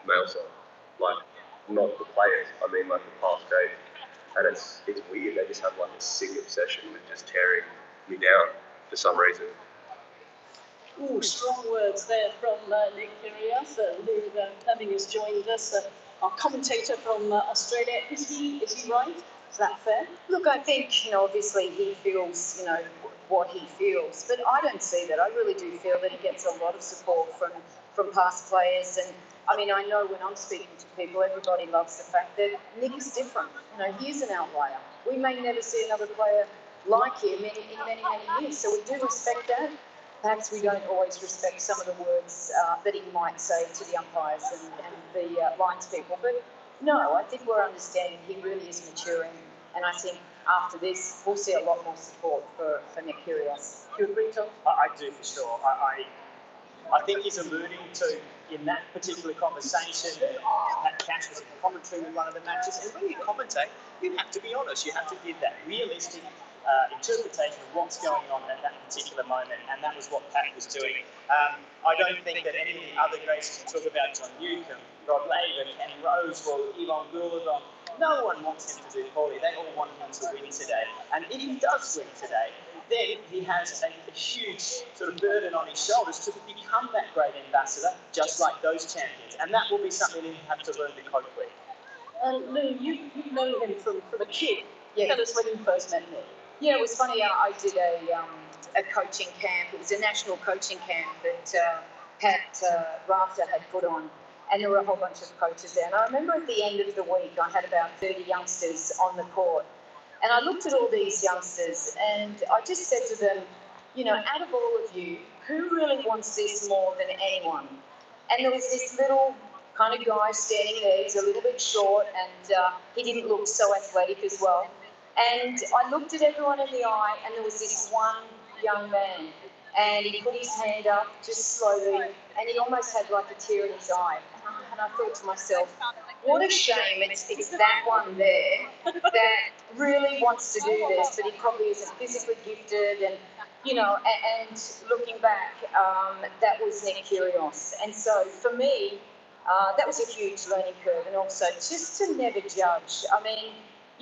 male side, like not the players. I mean, like the past game, and it's weird. They just have like a sick obsession with just tearing me down for some reason. Ooh, strong words there from Nick Kyrgios, who having has joined us, our commentator from Australia. Is he right? Is that fair? Look, I think, obviously he feels, what he feels, but I don't see that. I really do feel that he gets a lot of support from past players. And I mean, I know when I'm speaking to people, everybody loves the fact that Nick is different. He's an outlier. We may never see another player like him in many, many years, so we do respect that. Perhaps we don't always respect some of the words that he might say to the umpires and the lines people, but no, I think we're understanding he really is maturing, and I think after this we'll see a lot more support for Nick Kyrgios. Do you agree, Tom? I do for sure. I think he's alluding to, in that particular conversation, that Cash was in commentary with one of the matches, and when you commentate, you have to be honest, you have to give that realistic interpretation of what's going on at that particular moment, and that was what Pat was doing. I don't think that any of the other greats can talk about John Newcombe, Rod Laver, Kenny Rosewall, Yvonne Goolagong. No one wants him to do poorly. They all want him to win today. And if he does win today, then he has a huge sort of burden on his shoulders to become that great ambassador, just like those champions. And that will be something he'll have to learn to cope with. Lou, you've known him from a kid. Yeah. Tell us when you first met him. Yeah, it was funny. I did a coaching camp. It was a national coaching camp that Pat Rafter had put on, and there were a whole bunch of coaches there. And I remember at the end of the week, I had about 30 youngsters on the court, and I looked at all these youngsters, and I just said to them, out of all of you, who really wants this more than anyone? And there was this little kind of guy standing there. He's a little bit short, and he didn't look so athletic as well. And I looked at everyone in the eye, and there was this one young man, and he put his hand up just slowly, and he almost had like a tear in his eye. And I thought to myself, what a shame it's that one there that really wants to do this, but he probably isn't physically gifted. And, and looking back, that was Nick Kyrgios. And so for me, that was a huge learning curve, and also just to never judge. I mean,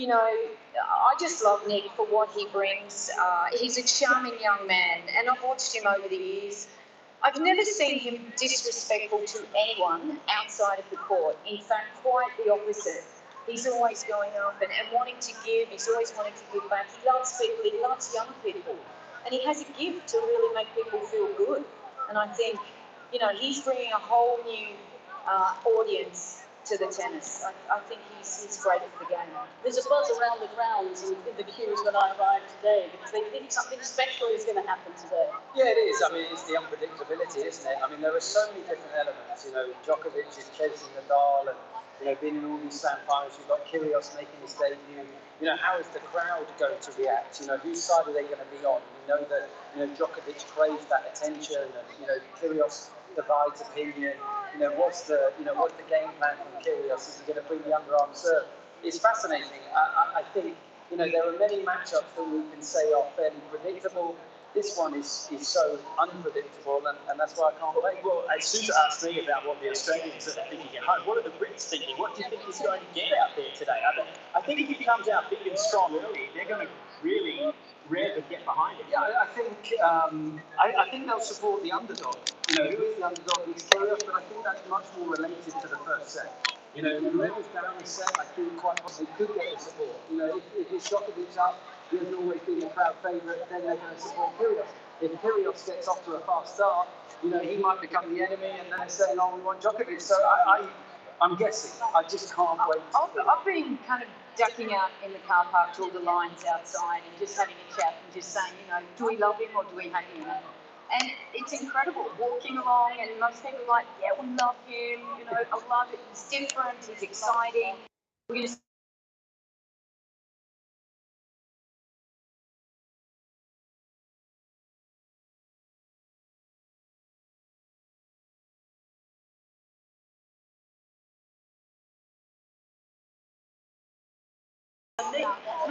I just love Nick for what he brings. He's a charming young man, and I've watched him over the years. I've never seen him disrespectful to anyone outside of the court. In fact, quite the opposite. He's always going up and wanting to give. He's always wanting to give back. He loves people. He loves young people. And he has a gift to really make people feel good. And I think, he's bringing a whole new audience to the tennis. I think he's great for the game. There's a buzz around the grounds in the queues when I arrived today because they think something special is going to happen today. Yeah, it is. I mean, it's the unpredictability, isn't it? I mean, there are so many different elements. Djokovic is chasing Nadal and, being in all these slam finals. You've got Kyrgios making his debut. How is the crowd going to react? Whose side are they going to be on? We know that, Djokovic craves that attention and, Kyrgios divides opinion. What's the game plan from Kyrgios? Is he going to bring the underarm serve? It's fascinating. I think there are many matchups that we can say are fairly predictable. This one is so unpredictable, and that's why I can't wait. Well, as Susa asked me about what the Australians are thinking at home, what are the Brits thinking? What do you think he's going to get out there today? I think if he comes out big and strong early, they're going to really rev and get behind him. Yeah, I think they'll support the underdog. Who is the underdog? It's Kyrgios, but I think that's much more related to the first set. Whoever's down the set, I think quite possibly could get the support. If it's Djokovic up, he hasn't always been the crowd favourite, then they're going to support Kyrgios. If Kyrgios gets off to a fast start, he might become the enemy, and they're saying, "Oh, we want Djokovic." So I'm guessing. I just can't wait. I've been kind of ducking out in the car park to all the lines outside and just having a chat and just saying, do we love him or do we hate him? And it's incredible walking along, and most people are like, yeah, we love him. I love it. He's different. He's exciting. We're going to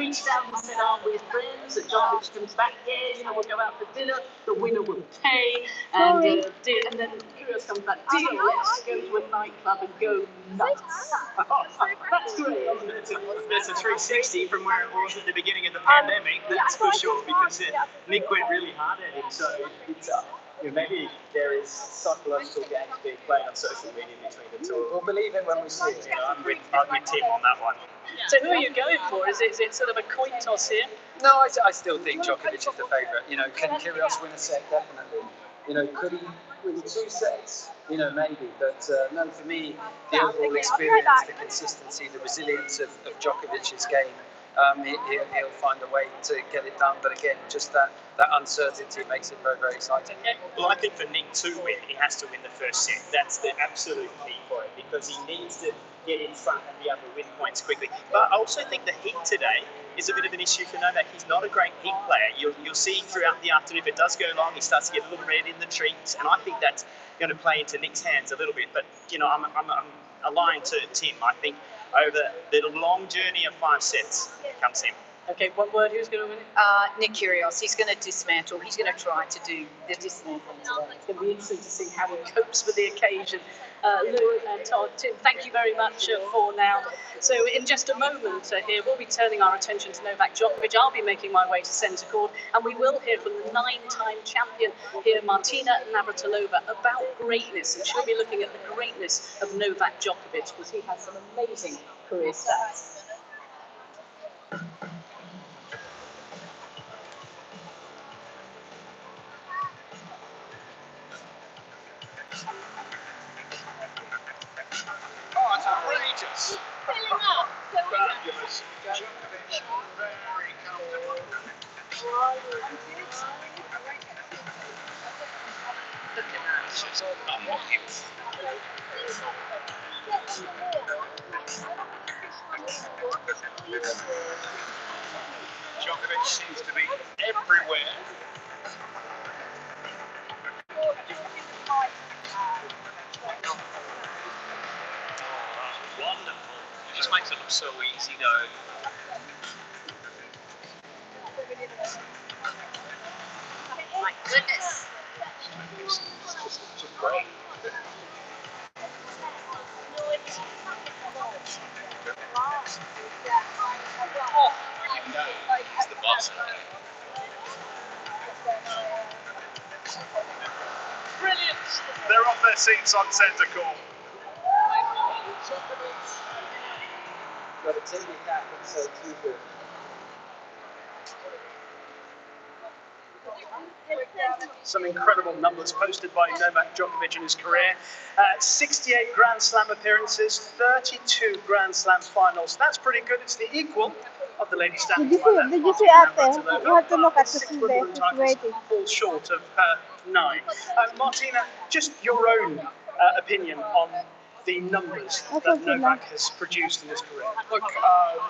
reached out and said, "Are we friends?" And Djokovic comes back here. You know, we'll go out for dinner. The winner will pay. And then Kyrgios comes back. Deal. Let's go to a nightclub and go nuts. That's great. That's a 360 from where it was at the beginning of the pandemic, that's for sure, because Nick went really hard at him. So it's maybe there is psychological games being played on social media between the two. We'll believe it when we see it. I'm with Tim on that one. So who are you going for? Is it sort of a coin toss here? No, I still think Djokovic is the favourite. Can Kyrgios win a set? Definitely. Could he win 2 sets? Maybe. But no, for me, the overall experience, the consistency, the resilience of Djokovic's game, he'll find a way to get it done. But again, just that uncertainty makes it very, very exciting. Well, I think for Nick to win, he has to win the first set. That's the absolute key for him, because he needs to get in front and be able to win points quickly. But I also think the heat today is a bit of an issue for Novak. He's not a great heat player. You'll see throughout the afternoon, if it does go long, he starts to get a little red in the treats, and I think that's going to play into Nick's hands a little bit. But I'm aligned to Tim. I think over the long journey of 5 sets comes him. Okay, one word. Who's going to win it? Nick Kyrgios. He's going to dismantle. He's going to try to do the dismantling today. It's going to be interesting to see how he copes with the occasion. Lou and Todd, Tim, thank you very much for now. So in just a moment here, we'll be turning our attention to Novak Djokovic. I'll be making my way to centre court, and we will hear from the 9-time champion here, Martina Navratilova, about greatness. And she'll be looking at the greatness of Novak Djokovic, because he has some amazing career stats. Oh, it's outrageous. Fabulous. Djokovic, very comfortable. Look at that, it's just unbelievable. Djokovic seems to be everywhere. Wonderful. It just makes it look so easy, though. My goodness. It's just great. He's the boss. Brilliant! They're off their seats on centre court. Got a tippy cap, so too good. Some incredible numbers posted by Novak Djokovic in his career. 68 Grand Slam appearances, 32 Grand Slam finals. That's pretty good. It's the equal of the ladies standings. Did you see Ate? You have to look at the Tuesday. It's waiting. Fall short of 9. Martina, just your own opinion on the numbers that Novak has produced in his career. Look,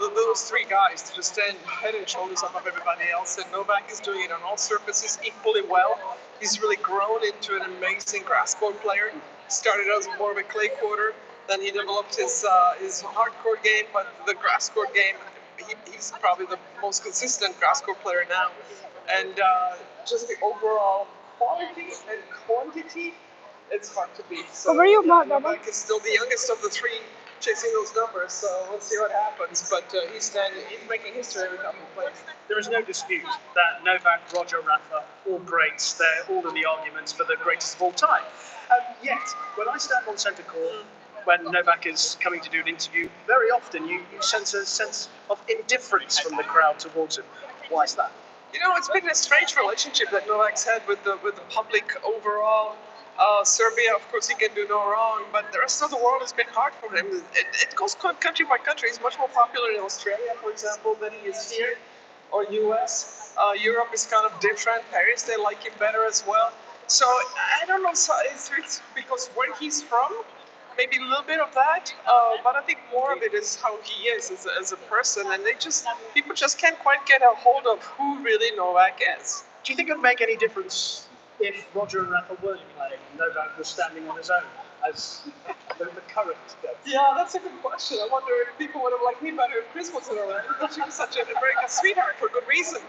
those 3 guys to just stand head and shoulders above everybody else, and Novak is doing it on all surfaces equally well. He's really grown into an amazing grass court player. Started as more of a clay courter, then he developed his hard court game, but the grass court game, he's probably the most consistent grass court player now. And just the overall quality and quantity, it's hard to beat. So Novak is still the youngest of the 3 chasing those numbers, so we'll see what happens. But he's making history every time he plays. There is no dispute that Novak, Roger, Rafa, all greats. They're all in the arguments for the greatest of all time. Yet, when I stand on centre court, when Novak is coming to do an interview, very often you sense a sense of indifference from the crowd towards him. Why is that? It's been a strange relationship that Novak's had with the public overall. Serbia, of course, he can do no wrong, but the rest of the world has been hard for him. It goes country by country. He's much more popular in Australia, for example, than he is here, or US. Europe is kind of different. Paris, they like him better as well. So I don't know. So it's because where he's from, maybe a little bit of that, but I think more of it is how he is as a person, and people just can't quite get a hold of who really Novak is. Do you think it would make any difference if Roger and Rafa weren't playing and Novak was standing on his own? As the current Deb? Yeah, that's a good question. I wonder if people would have liked me better if Chris wasn't around. But she was such a very good sweetheart for good reason.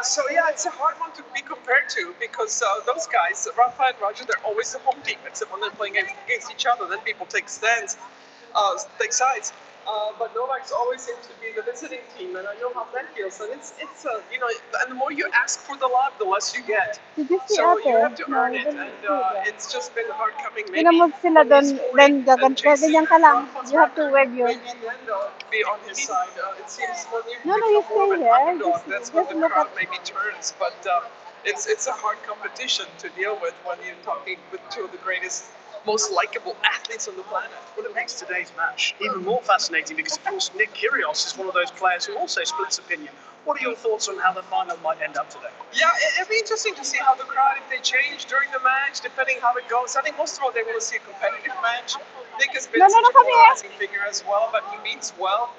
So yeah, it's a hard one to be compared to because those guys, Rafa and Roger, they're always the home team, except when they're playing against each other. Then people take take sides. But Novak's always seems to be the visiting team, and I know how that feels. And it's you know, and the more you ask for the love, the less you get. Did you see So you have ate? to No, earn you it, didn't and see that. it's just been hard coming. Maybe Pinamove sila when he's doon, 40 then and chasing gaganyan ka lang. Rafa's You have to record, wear your... maybe then they'll be on his side. It seems when you No, you become more of stay an here. underdog, that's when Just the look crowd at... maybe turns. But it's a hard competition to deal with when you're talking with two of the greatest, most likable athletes on the planet. Well, it makes today's match even more fascinating because, of course, Nick Kyrgios is one of those players who also splits opinion. What are your thoughts on how the final might end up today? Yeah, it'll be interesting to see how the crowd, if they change during the match, depending how it goes. I think most of all they want to see a competitive match. Nick has been such a come here. polarizing figure as well, but he meets well.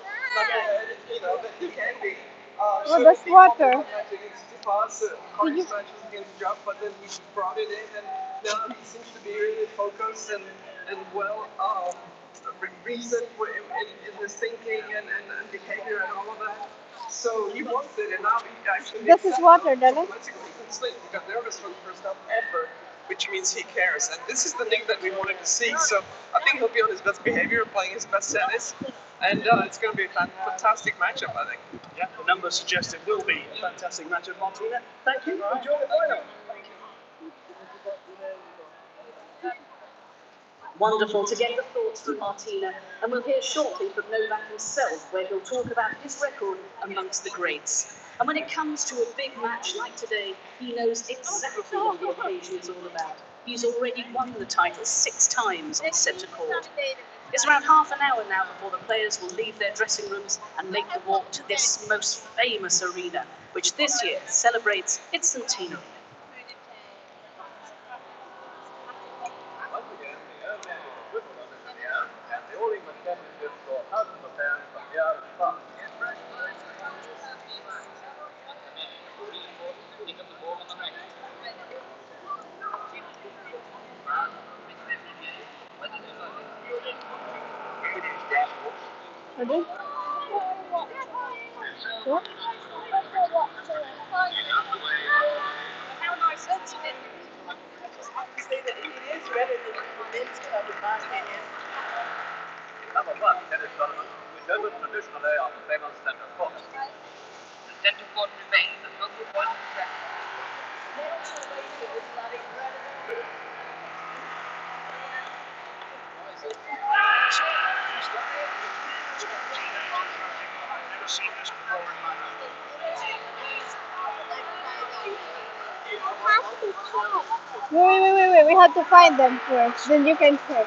You know, that he can be. Oh, that's water. Match against Tsitsipas, Corey's match was against Jupp, but then he brought it in, and now he seems to be really focused and well reasoned in his thinking and behavior and all of that. So he wants it, and now he actually This is water, Della. he got nervous for the first time ever, which means he cares. And this is the Nick that we wanted to see. So I think he'll be on his best behavior, playing his best tennis, and it's going to be a fantastic matchup, I think. Yeah, the numbers suggest it will be a fantastic matchup, Martina. Thank you. Enjoy the final. Wonderful to get the thoughts from Martina, and we'll hear shortly from Novak himself, where he'll talk about his record amongst the greats. And when it comes to a big match like today, he knows exactly what the occasion is all about. He's already won the title 6 times on centre court. It's around half an hour now before the players will leave their dressing rooms and make the walk to this most famous arena, which this year celebrates its centenary. Once again, the Open is a Switzerland in the air, and the All England Championship saw thousands of fans from here and far. Pardon? What? How nice is it? It is better than the men's club, in my opinion. Number 1 tennis tournament, which opens traditionally on the famous centre court. The centre court remains the focal point of attraction. I've never seen this before in my life. Wait. We have to find them first. Then you can check.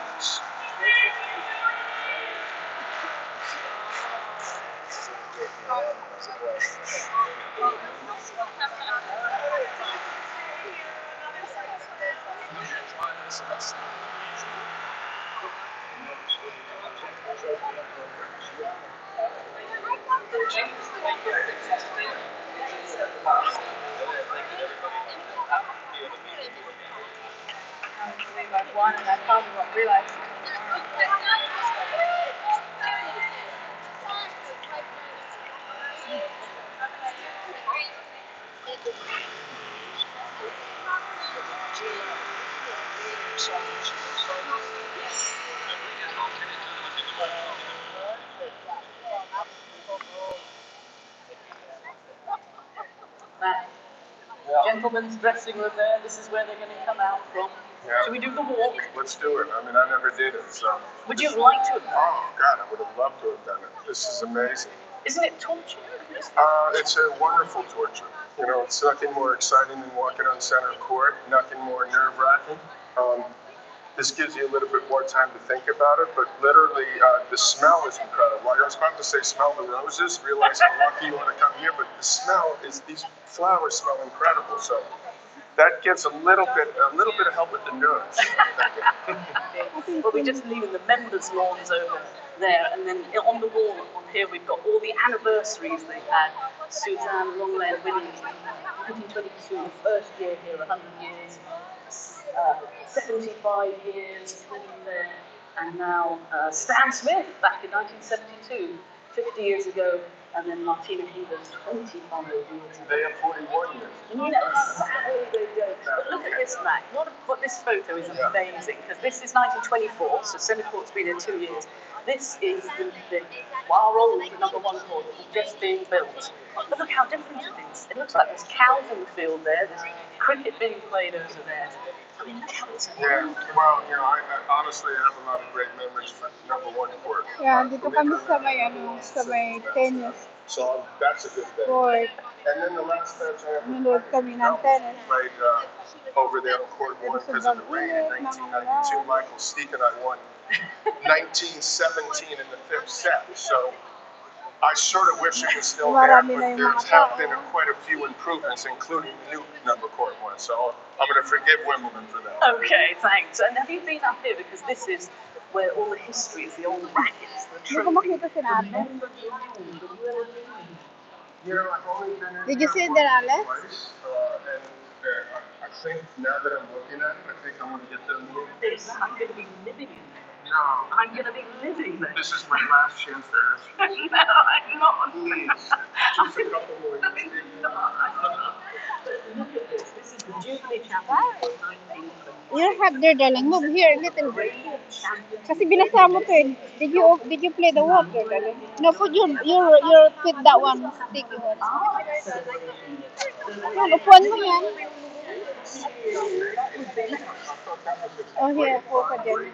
I've won and I can't even realize. That gentleman's dressing room there, this is where they're going to come out from. Yeah. Should we do the walk? Let's do it. I mean, I never did it, so. Would you like to have done Oh, God, I would have loved to have done it. This is amazing. it? Isn't it torture? It's a wonderful torture. You know, it's nothing more exciting than walking on center court, nothing more nerve-wracking. This gives you a little bit more time to think about it, but literally, the smell is incredible. I was about to say smell the roses, realize how lucky you want to come here, but the smell is, these flowers smell incredible, so that gives a little bit of help with the nerves. Well, we're just leaving the members' lawns over there, and then on the wall on here we've got all the anniversaries they've had. Suzanne Lenglen winning 1922, the first year here, 100 years. 75 years, there. and now Stan Smith back in 1972, 50 years ago, and then Martina Hingis 25 years ago. They have 41 years. Sadly they don't. But look at this, Mac. What this photo is amazing, because this is 1924, so Centre Court's been in 2 years. This is our old number 1 court that was just being built. But look how different it is. It looks like there's cows in the field there, there's cricket being played over there. I mean, look how it's Yeah, well, I honestly have a lot of great memories for number 1 court. Yeah, dito kami sa may, sa may tennis So that's a good thing. court. And then the last match I ever Nanood kami ng tennis. played over there on court 1 because of the rain in 1992. Michael Steek and I won 1917 in the 5th set. So I sort of wish it was still there, but there's have been quite a few improvements, including the new number court 1. So I'm going to forgive Wimbledon for that. Okay, thanks. And have you been up here? Because this is where all the history is, the old rackets, the Hindi ko trophy. makita si Ate. I've only been in Did you see there that, Alex? twice, and I think now that I'm looking at it, I think I'm going to get the move. I'm going to be living in there. No, I'm going to be living there. this is my last chance to ask you. No, I'm not. Please, just a couple more years. Look at this. This is the Jubilee Championship. You have there, darling. Move here a little bit. Kasi binasa mo to eh. Did you play the water, darling? No, put your put that one, sticky one. Yan, upuan mo yan. Oh, here, upo ka dyan.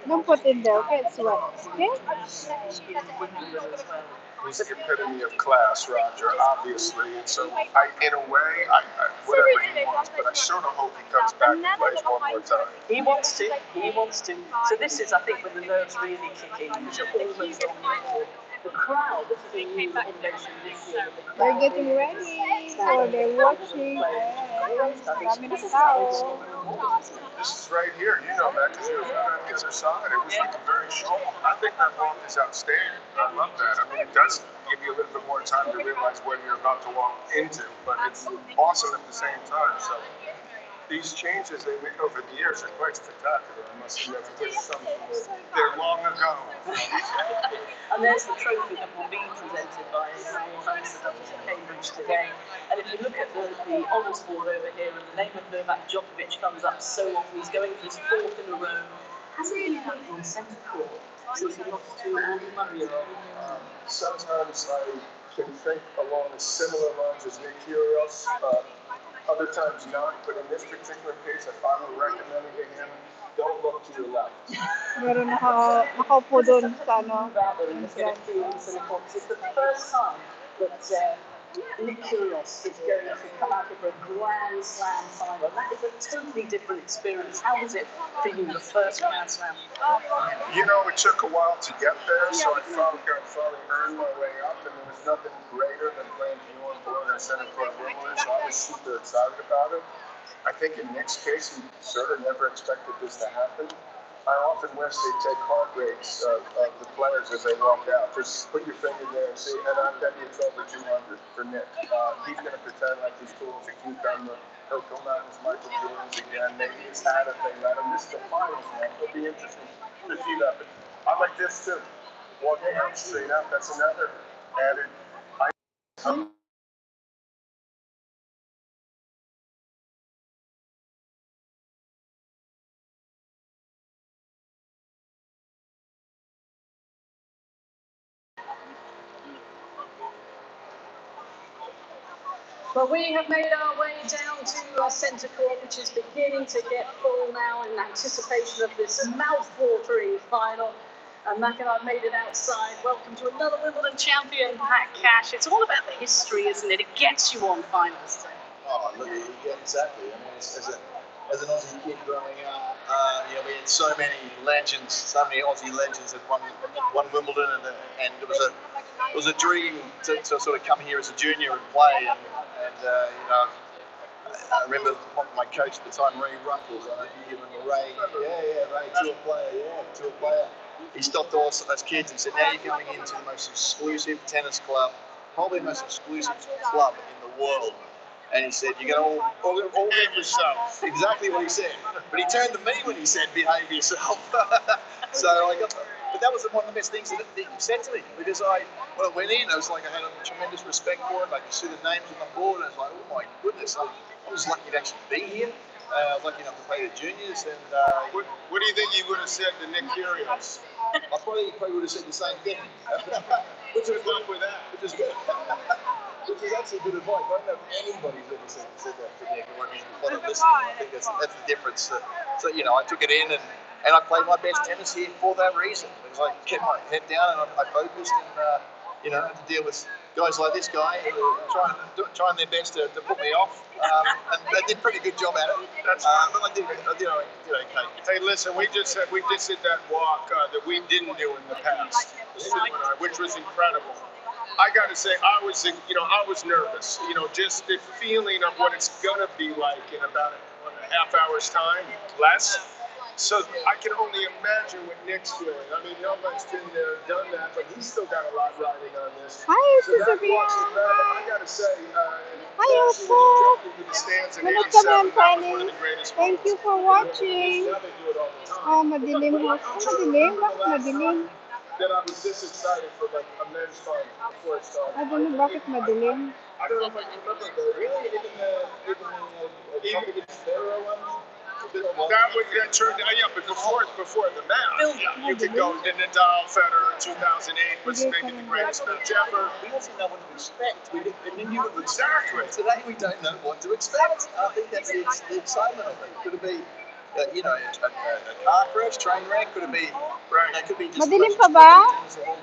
Don't put it there, okay? It's wet. Okay? He's the epitome of class, Roger, obviously. And so, in a way, whatever he wants, but I sort of hope he comes back and plays one more time. He wants to. He wants to. So this is, I think, when the nerves really kick in. Because you're almost on the floor. The crowd, this is a new innovation this year. They're getting ready, or they're watching. Dami ng tao. This is right here. You know that because you were on the other side. It was like a very strong. I think that walk is outstanding. I love that. I mean, it does give you a little bit more time to realize what you're about to walk into, but it's awesome at the same time. So these changes they made over the years are quite spectacular. I must admit, they're long ago. And there's the trophy that will be presented by Samuel Holmes, the Duchess of Cambridge today. And if you look at the honours board over here, and the name of Novak Djokovic comes up so often, he's going for his 4th in a row. Hasn't been happy on centre court since he lost to Andy Murray. Sometimes I can think along similar lines as Nick Kyrgios. Other times not, but in this particular case, if I were recommending to him, don't look to your left. Pero nakaupo doon sa ano. It's the first time that Nick Kyrgios is going to come out of a Grand Slam final. That is a totally different experience. How was it for you, the first Grand Slam? It took a while to get there, so I finally earned my way up, and there was nothing greater than playing Bjorn Borg on Centre Court Wimbledon, so I was super excited about it. I think in Nick's case, he sort of never expected this to happen. I often wish they'd take heart rates of the players as they walk out. Just put your finger there and see, and I bet you it's over 200 for Nick. He's going to pretend like he's cool as a cucumber. He'll come out as Michael Jordan again. Maybe he's had if they let him. This is the finals now. It'll be interesting to see that. But I like this too. Walking out straight up, that's another added. Well, we have made our way down to centre court, which is beginning to get full now in anticipation of this mouth-watering final. And Mac and I made it outside. Welcome to another Wimbledon champion, Matt Cash. It's all about the history, isn't it? It gets you on finals day. Oh, look, yeah, exactly. I mean, as an Aussie kid growing up, we had so many legends, so many Aussie legends that won Wimbledon, and it was a dream to sort of come here as a junior and play. I remember my coach at the time, Ray Ruffles. I knew him, Ray. Ray, tour player. He stopped us as kids and said, "Now you're going into the most exclusive tennis club, probably the most exclusive club in the world." And he said, "You're going to all behave yourself." Exactly what he said. But he turned to me when he said, "Behave yourself." So I got, but that was one of the best things that he said to me, because when I went in, I was like, I had a tremendous respect for it. I could see the names on the board, and I was like, oh my goodness, I was lucky to actually be here. I was lucky enough to play the juniors, and What do you think you would have said to Nick Kyrgios? I probably would have said the same thing. Which is good with that. Which is good. Which is actually good advice. I don't know if anybody's ever said that to Nick, or if he's listening. I think that's the difference. So I took it in, and I played my best tennis here for that reason, because I kept my head down and I focused, and had to deal with guys like this guy who are trying their best to put me off, and they did a pretty good job at it. But I did okay. Hey, listen, we just did that walk that we didn't do in the past, which was incredible. I got to say, I was nervous. Just the feeling of what it's gonna be like in about a half hour's time, less. So I can only imagine what Nick's feeling. I mean, nobody's been there, done that, but he's still got a lot riding on this. Hi, So that Sophia. walk's incredible. I got to say, Hi, especially Otto. when he jumped into the stands in Manood ka 87, ma'am, that was one of Fanny. the greatest Thank you moments. for watching. Now they do it all the time. Oh, madilim ho. Oh, madilim? Bakit madilim? That I was this excited for like a men's final before it started. I don't know bakit madilim. I don't know if I can remember though. Really, even against Federer one. That turned but before the match, you could go to Nadal, Federer, 2008 was maybe the greatest match ever. We also know what to expect. We knew what to Exactly. expect. Today we don't know what to expect. I think that's the excitement of it. Could it be, a car crash, train wreck? Could it be? Right. It could be just. Madilim pa ba?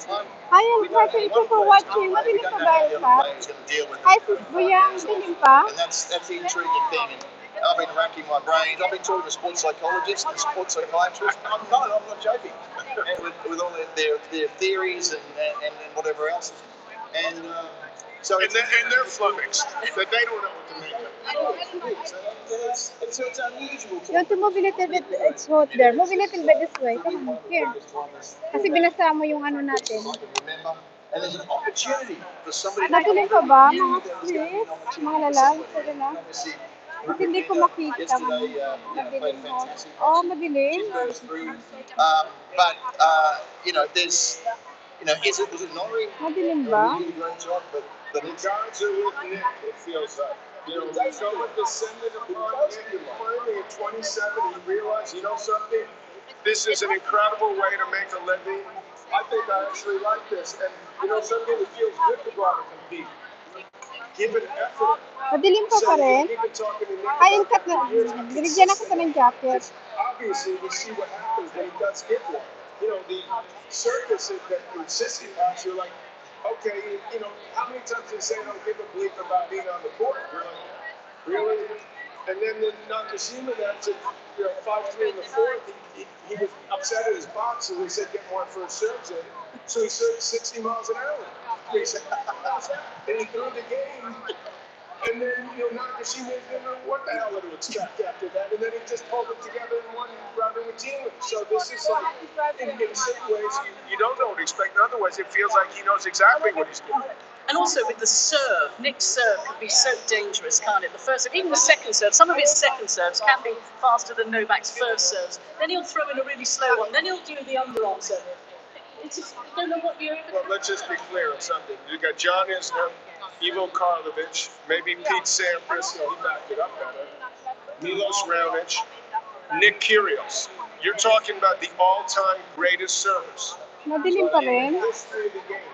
Time. Hi, Elsa. Thank you for watching. Madilim pa ba, Elsa? Hi, Sis Buyang. Madilim pa? And that's the intriguing thing. And I've been racking my brains. I've been talking to sports psychologists and sports psychiatrists. I'm not joking. And with all their theories and whatever else. And so they're flummoxed that they don't know what to make of. It's unusual. You want to move a little bit? It's hot there. Move a little bit this way. Come on, here. Kasi binasa mo yung ano natin. And there's an opportunity for somebody. Madilim pa ba, mga sis? Mga lalaki sa nila? Kasi hindi ko makita. Madilim ho. Oh, madilim. But there's, was it Norrie? Madilim ba? He did a great job, but The guys are with Nick, it feels like. Someone descended upon Nick, and finally at 27, he realized, something? This is an incredible way to make a living. I think I actually like this. And, something that feels good to go out and compete. Give it effort. Madilim pa rin. Ayun kat na. Binigyan ako sa ng jacket. Obviously, we see what happens when he does get one. The circus that consistent pass, you're like, okay, how many times they say don't give a bleep about being on the court? You're like, really? And then Nakashima, that's at 5-3 in the fourth, he was upset at his box, and they said get more first serves in. So he served 60 miles an hour. He said, and he threw the game. And then, Nakashima didn't know what the hell to expect after that. And then he just pulled it together in one round of routinely. So this is like, in certain ways, you don't know what to expect. In other ways, it feels like he knows exactly what he's doing. And also with the serve, Nick's serve can be so dangerous, can't it? The first serve, even the second serve, some of his second serves can be faster than Novak's first serves. Then he'll throw in a really slow one. Then he'll do the underarm serve. It's just, I don't know what you're... Well, let's just be clear on something. You got John Isner, Ivo Karlovic, maybe Pete Sampras, he backed it up better, Milos Raonic, Nick Kyrgios. You're talking about the all-time greatest servers. Madilim pa rin.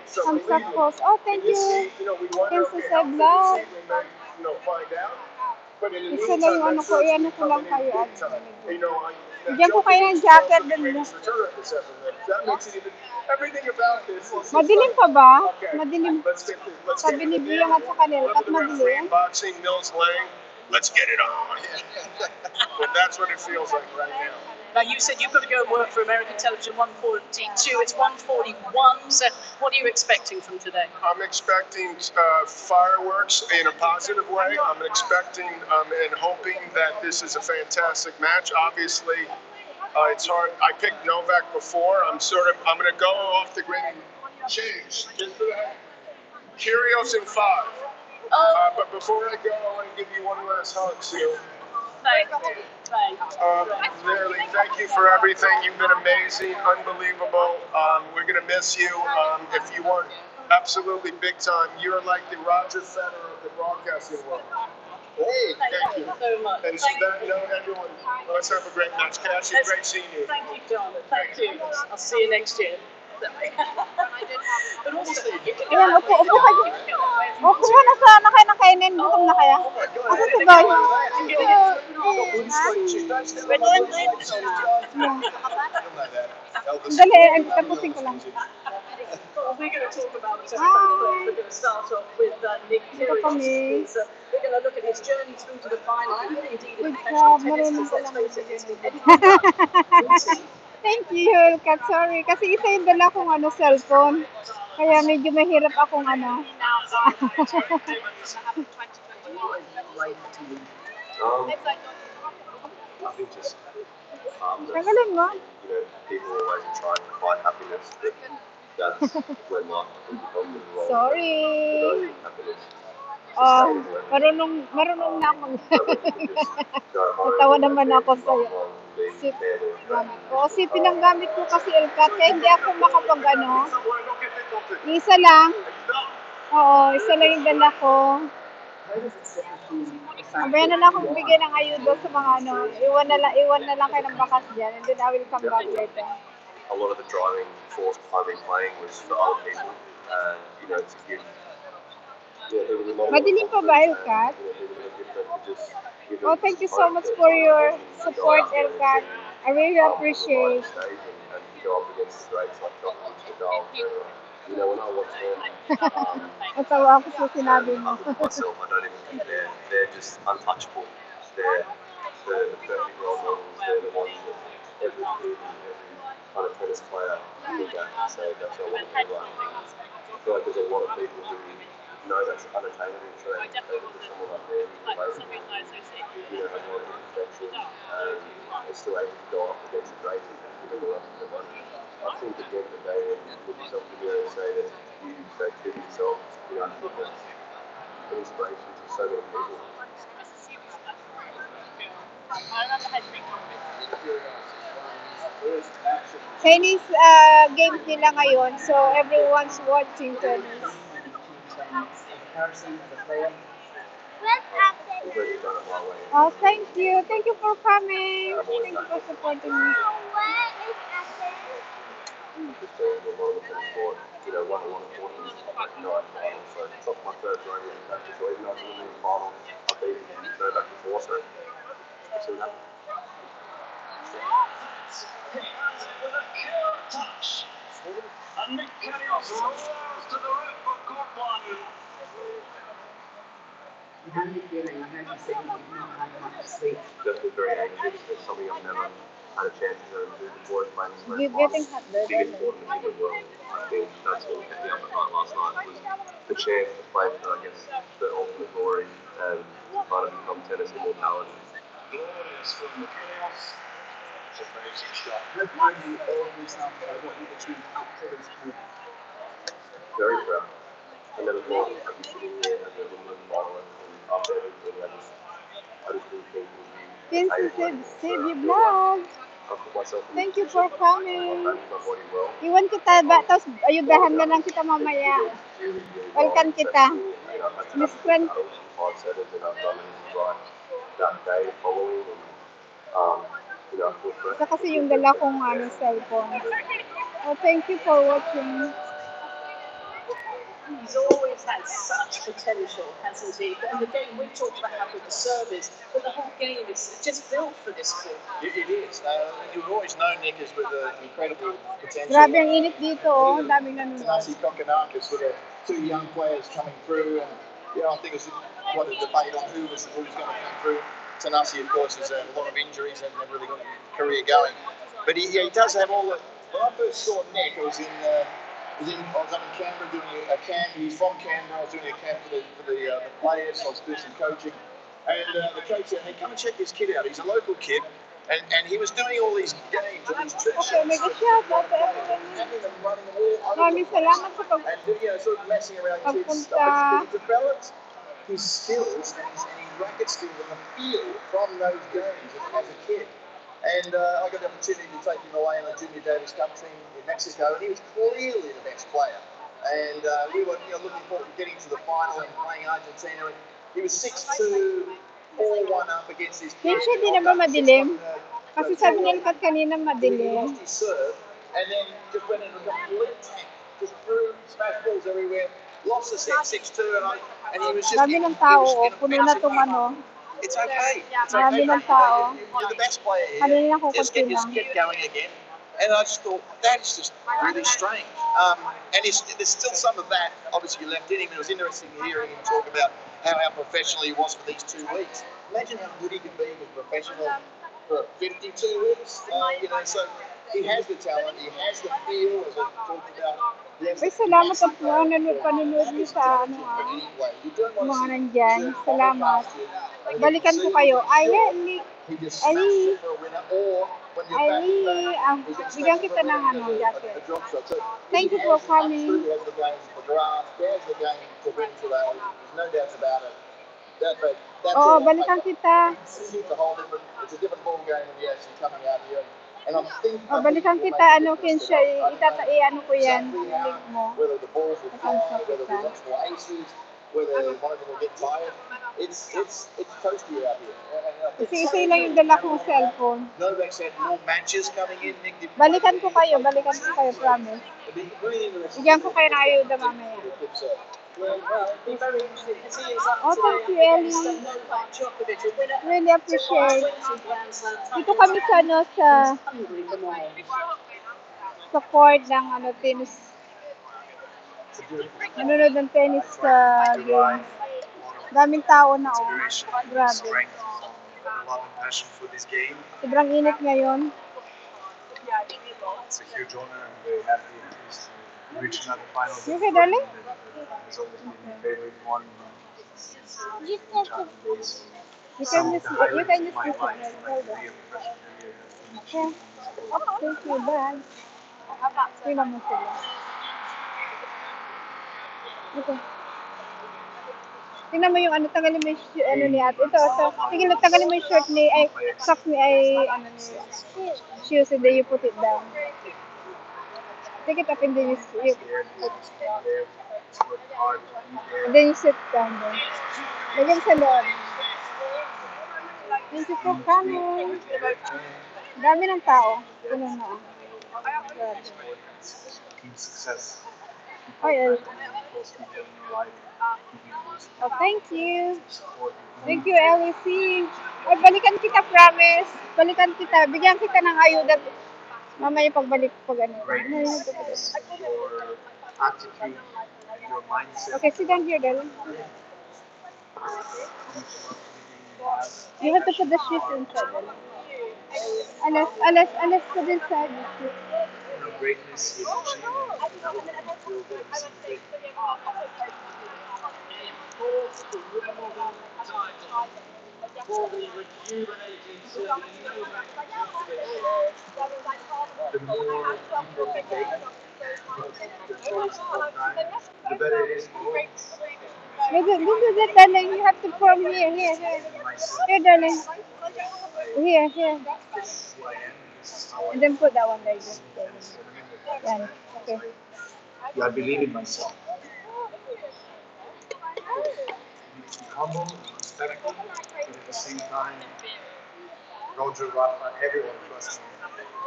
Thumbs up post. Oh, thank you. Thanks sa Seb Vlog. Isa na yung ano ko, i-ano ko lang kayo. Bigyan ko kayo ng jacket din. Madilim pa ba? Madilim. Sabi ni Biyang at sa kanila, at madilim. Boxing, Mills Lang, let's get it on. Well, that's what it feels like right now. Now, you said you've got to go and work for American Television 142. It's 141. So what are you expecting from today? I'm expecting fireworks in a positive way. I'm expecting and hoping that this is a fantastic match. Obviously, it's hard. I picked Novak before. I'm going to go off the grid and change. Kyrgios in 5. Oh, But before I go, I want to give you one last hug, Sue. thank you. Thank you. Literally, thank you for everything. You've been amazing, unbelievable. We're gonna miss you. If you weren't absolutely big time, you're like the Roger Federer of the broadcasting world. Hey, thank you. so much. And so that note, everyone, let's have a great match. Cassie, great seeing you. Thank you, John. Thank you. I'll see you next year. But also, you can Ayan, upo kayo. Upo na sana kayo ng kainin. Gutom na kaya? Asa si Boy? Dali, tapusin ko lang. Well, we're going to talk about it. We're going to start off with Nick Kyrgios. We're going to look at his journey through to the final and indeed in professional tennis, because let's face it, it's been anything. Thank you, Kat. Sorry. Kasi isa yung dala kong cellphone. Kaya medyo mahirap akong I think just calmness. Tagalin mo. You know, people always try to find happiness, but that's when life becomes the world. Sorry. Happiness. Marunong na akong natawa naman ako sa'yo. SIP ang gamit ko kasi LCAT, kaya hindi ako makapag isa lang. Oo, isa lang yung dala ko. Abayan na lang akong bigyan ng ayudo sa mga iwan na lang kayo ng bakas dyan, and then I will come back later. A lot of the driving force I've been playing was for other people, you know, to give. Madilim pa ba, LCAT? Oh, thank you so much for your support, LCAT. I really appreciate. And go up against the greats like Djokovic, Nadal, you know, when I watch them, Natawa ako sa sinabi mo. myself, I don't even compare. They're just untouchable. They're the perfect role models. They're the ones that every kind of tennis player look at and say that's what I want to be like. I feel like there's a lot of people who know that's unattainable for someone like them, you know, has a lot of imperfection, and they're still able to go up against the greats and give them the money. I think at the end of the day, when you put yourself together and say that you stay true to yourself, you know, I think that's an inspiration to so many people. Chinese games nila ngayon, so everyone's watching tennis. Oh, thank you. Thank you for coming. Thank you for supporting me. Just being a lot of the sport, you know, won a lot of tournaments, like nine finals, so it's not my first rodeo in country, so even though I was winning the final, I beat Novak before, so we'll see what happens. And Nick Kyrgios rolls to the roof of court one. How are you feeling? I heard you say you've not had much sleep. Just been very anxious. It's something I've never had a chance to do before. Playing this You're getting hot there, biggest tournament in the world. I think that's what kept me up at night last night was the chance to play for, I guess, the ultimate glory and kind of become tennis immortality. Glorious from Kyrgios. It's a amazing shot. Remind you all of yourself about what you've achieved up to this point. Very proud. I never thought I'd be sitting here as a Wimbledon finalist and after everything, I just really think it would be Save your vlog. I put myself in Thank you for coming. I manage my body well. Iwan kita ba, tapos ayudahan na lang kita mamaya. Welcome kita. Miss Friend. 5 setters and I've done it right that day following and you know, I feel great. Isa kasi yung dala kong cellphone. Oh, thank you for watching. He's always had such potential, hasn't he? And the game, we talked about how good the serve is, but the whole game is just built for this sport. It is. You would always know Nick is with an incredible potential. Grabe ang init dito, oh. Daming nanonood. Thanasi Kokkinakis with two young players coming through, and I think it's quite a debate on who was going to come through. Thanasi, of course, has had a lot of injuries and never really got a career going. But he does have all the. When I first saw Nick, I was up in Canberra doing a camp. He's from Canberra. I was doing a camp for the players. I was doing some coaching, and the coach said, "Hey, come and check this kid out. He's a local kid." And he was doing all these games and these trick shots. Okay, mag-shout out to everyone. Maraming salamat sa pag- and sort of messing around kids. Pagpunta. He developed his skills and his racket skills and the feel from those games as a kid. And I got the opportunity to take him away in the Junior Davis Cup team in Mexico, and he was clearly the best player. And we were looking forward to getting to the final and playing Argentina. And he was 6'2", 4-1 up against his Minsan di na ba madilim? Kasi sabi ni Elkat kanina He madilim. lost his serve and then just went into a complete tank. Just threw smash balls everywhere. Lost the set 6-2 and he was just Dami ng tao, puno na tong ano. It's okay. It's Dami okay. ng tao. You're the best player here. Kanina ko Just kunti get lang. going again. And I just thought, that's just really strange. And there's still some of that, obviously, left in him. It was interesting hearing him talk about how professional he was for these 2 weeks. Imagine how good he could be with professional for 52 weeks. So he has the talent, he has the feel, as I talked about. Uy, salamat at panunood niyo sa ano mga nandyan. Salamat. Balikan ko kayo. Ali, bigyan kita ng ano, jacket. Thank you for coming. Oo, balikan kita. It's a different ball game when you're actually coming out here. And I'm thinking, Balikan kita, ano, Kinsha, ano ko yan, link mo. whether the balls will fly, Balikan whether we kita. got more aces, whether one of them will get tired. It's toasty out here. And I think Isa lang yung dala kong cellphone. Novak's had more matches coming in. Nick, Balikan ko kayo, promise. it'd be really interesting. Bigyan ko kayo ng ayuda mamaya. Well, it'd be very interesting because he is up Oh, today thank you, Ellie. against Novak Djokovic, a winner Really appreciate. 20 Grand Slam Dito titles. kami sa, ano, sa, Hungry for more. sa court ng, ano, tennis. Nanonood ng tennis sa game. Daming tao na, oh. Grabe. Strength, a lot of passion for this game. Sobrang init ngayon. It's a huge honor and very happy to reach another final. You okay, darling? It's always been my favorite one. You can just listen. Hold on. Okay. Thank you, bye. Tingnan mo sila. Okay. Tingnan mo yung ano, tagalin mo yung ano ni ate. Ito. Tagalin mo yung shirt ni, socks ni, ano ni, shoes, and then you put it down. Take it up and then you sit down there. Lagyan sa loob. Thank you for coming. Dami ng tao. Ano na. Team success. Oh, yeah. Oh, thank you. Thank you, LEC. Ay, balikan kita, promise. Balikan kita. Bigyan kita ng ayuda. Mamaya pagbalik pag ano. Greatness, your attitude, your mindset. Okay, sit down here, darling. You have to put the shoes inside, darling. Alas, put inside the shoes. Greatness is achieved and never be filled every single day. The more people we take, the choice of time, the better it is for all. This is it, darling. You have to from here. Here, darling. Here. This is who I am, this is how I And then put that one like this. Yeah, okay. I believe in myself. Be humble, respectful, but at the same time, Roger, Rafa, everyone trusts me,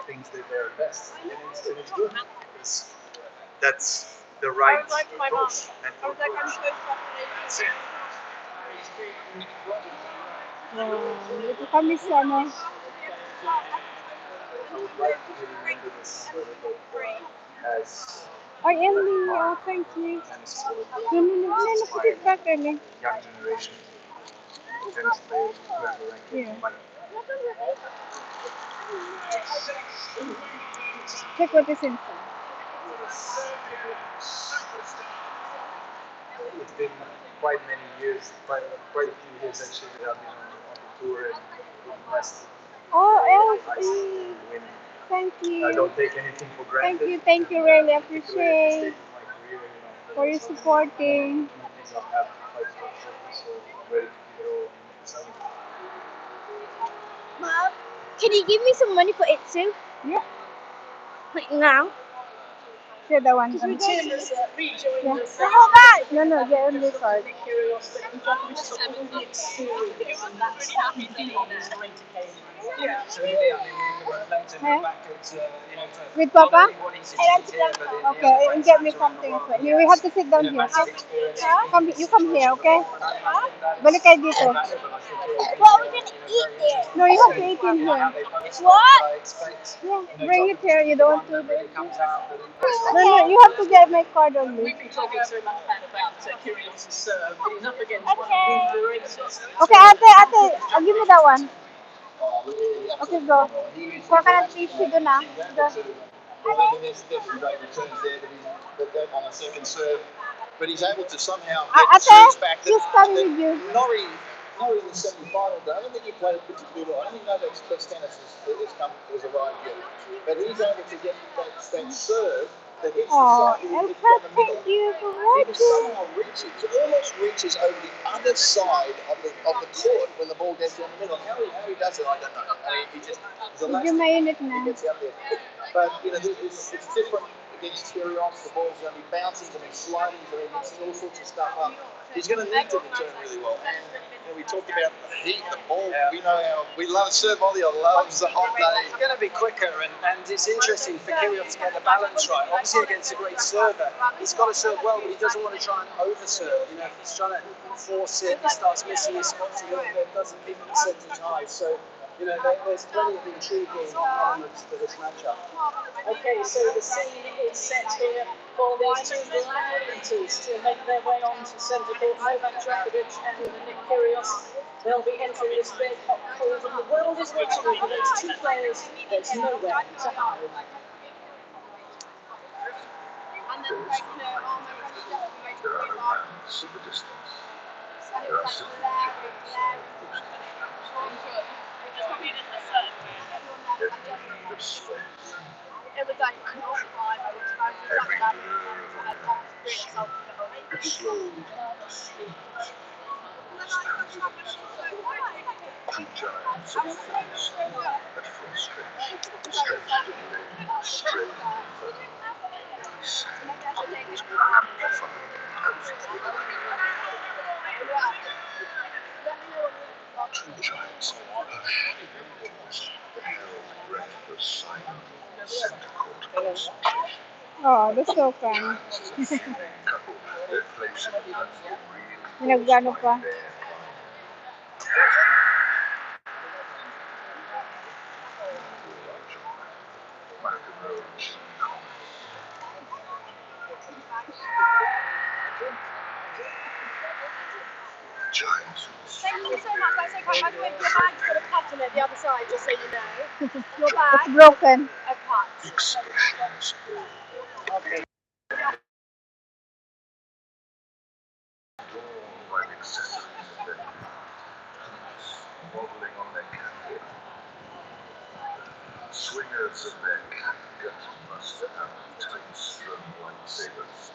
thinks that they're best. And it's good, because that's the right approach. That's it. Ito kami sa ano. I would like to remember this as Ay, Emily. Oh, thank you. tennis court, No, put it back, Emily. young generation tennis players who have the ranking. Yeah. Check what is inside. It's been quite many years, quite a few years actually that I've been on the tour and been blessed. Oh, I Elsie. see winning. Thank I you. don't take anything for granted. Thank you. Really Particularly at this appreciate stage of my career, for your supporting. things I'll have to fight just got focused, so I'm ready to give it all in Sunday. Mom, can you give me some money for it too? Yeah. Like now? Yeah, the one. And Tim has rejoined Yeah. us. No, get on this side. Nick Kyrgios and Djokovic has got all the experience, and that's what we do on these great occasions. Yeah, absolutely. I mean, we can reflect and Yeah. look back at, With not Papa? only what he's achieved here, but in the Okay, other and great get me times around the something. world. So, we have to sit down here. Massive experience. You come here, okay? Balik kayo dito. What are we going to eat there? No, you have to eat in here. What? Yeah, bring it here. You don't want to do it. No, you have to get my card only. We've been talking so much about Kyrgios' serve, but he's up against one of the greatest. Okay, ate, give me that one. Okay, go. Kuha ka ng tissue doon ah. Go. Well, I mean, there's definitely great returns there on a second serve, but he's able to somehow get the Ate, serves back. she's coming with you. Norrie in the semi-final, I don't think he played particularly well. I don't think Novak's best tennis has arrived yet, but he's able to get that serve that hits the Oh, side, Elka, hits down the middle. thank you for He can watching. somehow almost reaches over the other side of the court when the ball gets down the middle. How he does it, I don't know. I mean, he's Medyo elastic. mainit He na. gets out there. But, it's different against Kyrgios. The ball's going to be bouncing, going to be sliding, going to be mixing all sorts of stuff up. He's going to need to return really well. And we talked about the heat, the ball. Yeah. We love Sir Volley. Loves the hot day. It's going to be quicker, and it's interesting for Kyrgios to get the balance right. Obviously, against a great server, he's got to serve well, but he doesn't want to try and overserve. If he's trying to force it, he starts missing his spots a little bit, doesn't keep the percentage high. So, there's plenty of intriguing elements to this matchup. Okay, so the scene is set here for these two gladiators to make their way on to centre court. Novak Djokovic and Nick Kyrgios. They'll be entering this red hot cold, and the world is watching them. For those two players, there's nowhere to hide. There are lands in the distance. There are cities of space. It was like an old time. I It slows. Two giants of force that frustrates, stretched and laid straight into every sand was defined as two giants hushed in emptiness that held breathless silent center court concentration. Oh, that's so fun. Giants as a fuming couple, their place in the platform reinforced Pinagano pa. by their giants. Thank you so much. That's okay. By the way, your bag's got a cut on it, the other side, just so you know. Your bag. It's broken. A cut. Expressions. Adorned by the accessories of their hands, modeling on their catwalk. Swingers of their catgut must have tight strung lightsabers.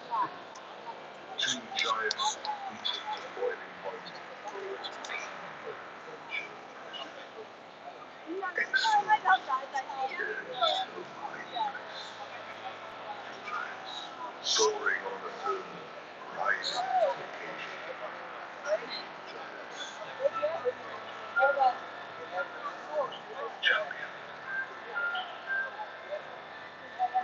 Two giants heated to boiling point, birds of cloud adventure. Excellent. There is no hiding place. Two giants soaring on the firmament, rising to the occasion. Giants. Champion.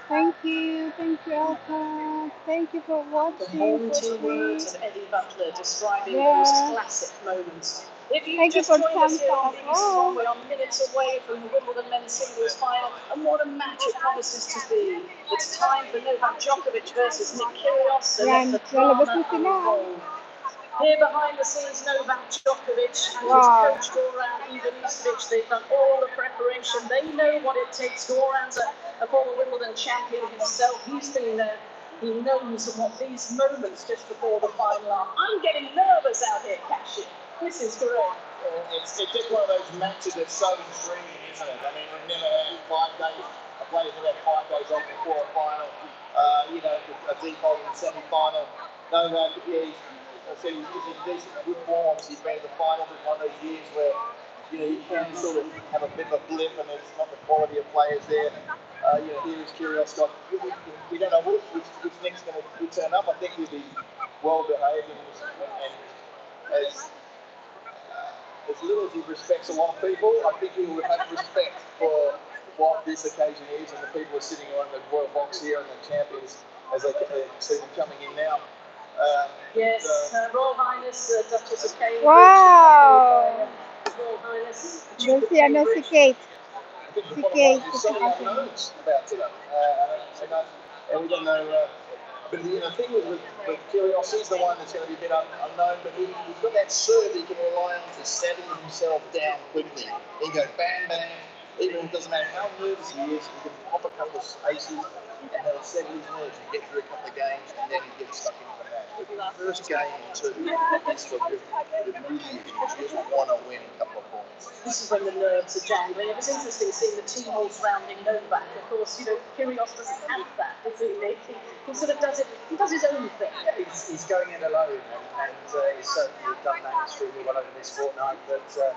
Thank you, Elka. Thank you for The watching. haunting words of Eddie Butler describing those Yeah. classic moments. If you Thank you just for joined us here on thumbs up. BBC Oh. One, we are minutes away from the Wimbledon men's singles final, and what a match it promises to be. It's time for Novak Djokovic versus Nick Kyrgios, so let the drama lalabas na sila. unfold. Here behind the scenes, Novak Djokovic and Wow. his coach Goran Ivanisevic, they've done all the preparation. They know what it takes. Goran's a former Wimbledon champion himself. He's been there. He knows what these moments just before the final are. I'm getting nervous out here, Cashin. This is great. It's just one of those matches that's so intriguing, isn't it? I mean, we've never had 5 days. A player's never had 5 days off before a final. A default in the semi-final. Novak, I said he's in decent, good form. He's been in the finals in one of those years where you can sort of have a bit of a blip and it's not the quality of players there. Here is Kyrgios got. We don't know which Nick's going to turn up. I think he'll be well behaved and as little as he respects a lot of people, I think he will have respect for what this occasion is, and the people who are sitting on the Royal Box here and the champions as they see them coming in now. Yes, Royal Highness Duchess of Cambridge. Wow! Royal Highness Luciano si Kate. I think the bottom line is so many unknowns about today. And we don't know. But the thing with Kyrgios, he's the one that's going to be a bit unknown, but he's got that serve he can rely on to settle himself down quickly. He can go bang, bang, even if it doesn't matter how nervous he is, he can pop a couple of aces and they'll settle his nerves and get through a couple of games and then he gets stuck into the match. But the first game or two is for the really is. You just want to win a couple of points. This is when the nerves are jangling. It was interesting seeing the team all surrounding Novak. Of course, Kyrgios doesn't have that, does he, Nick? He sort of does it. He does his own thing. He's going it alone, and he's certainly done that extremely well over this fortnight. But for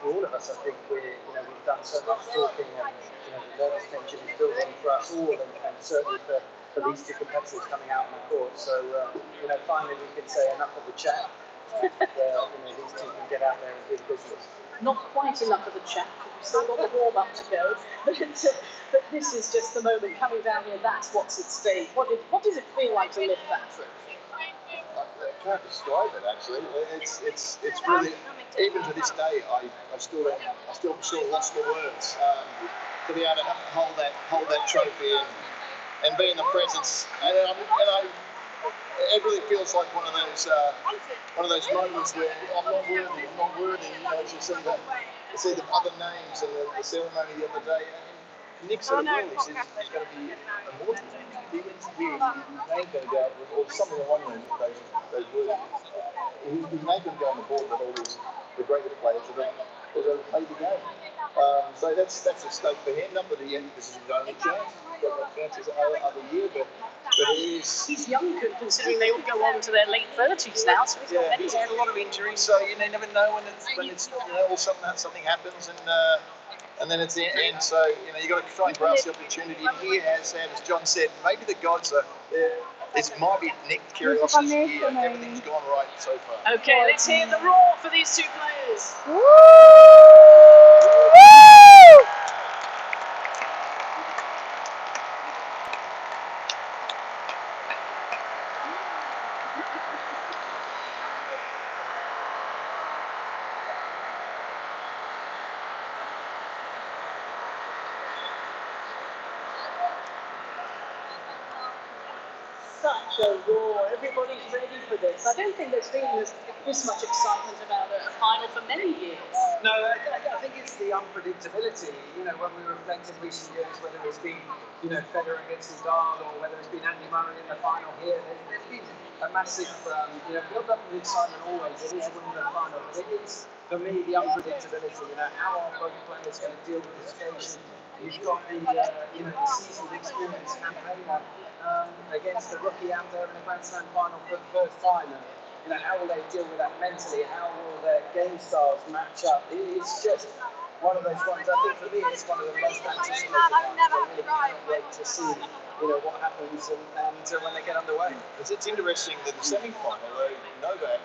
all of us, I think we've done so much talking, and the nervous tension is building for us all, and certainly for these two competitors coming out on the court. So finally we can say enough of the chat. These two can get out there and do business. Not quite enough of the chat. We've still got the warm up to go. But this is just the moment coming down here. That's what's at stake. What does it feel like to live that? I can't describe it actually. It's really, even to this day, I'm still sort of lost for words to be able to hold that trophy and be in the presence. It really feels like one of those moments where I'm not worthy. As you see the other names and the ceremony the other day. Nick said it well, he's going to be immortal. He wins here, his name going to go out, or something along those words. His name going to go on the board with all the greatest players that have played the game. So that's a stake for him. Not that this is his only chance. He's got chances other year, but he is. He's young, considering they all go on to their late 30s now. So he's had a lot of injuries, so you never know when it's all of a sudden something happens and then it's the end. So you got to try and grasp the opportunity. And he has, and as John said, maybe the gods are. This might be Nick Kyrgios' year. Everything's gone right so far. Okay, let's hear the roar for these two players. Woo! Woo! Such a roar. Everybody's ready for this. I don't think there's been this much excitement about a final for many years. No, I think it's the unpredictability. When we reflect in recent years, whether it's been, Federer against Nadal, or whether it's been Andy Murray in the final here, there's been a massive, build-up of excitement always. It is winning the final. But it is, for me, the unpredictability. How are both players going to deal with this occasion? You've got the seasoned experienced campaigner against the rookie out there in the Grand Slam final for the first time. How will they deal with that mentally? How will their game styles match up? It's just one of those ones. I think for me, it's one of the most anticipated ones. I really can't wait to see, what happens and when they get underway. It's interesting that the semi-final, Novak,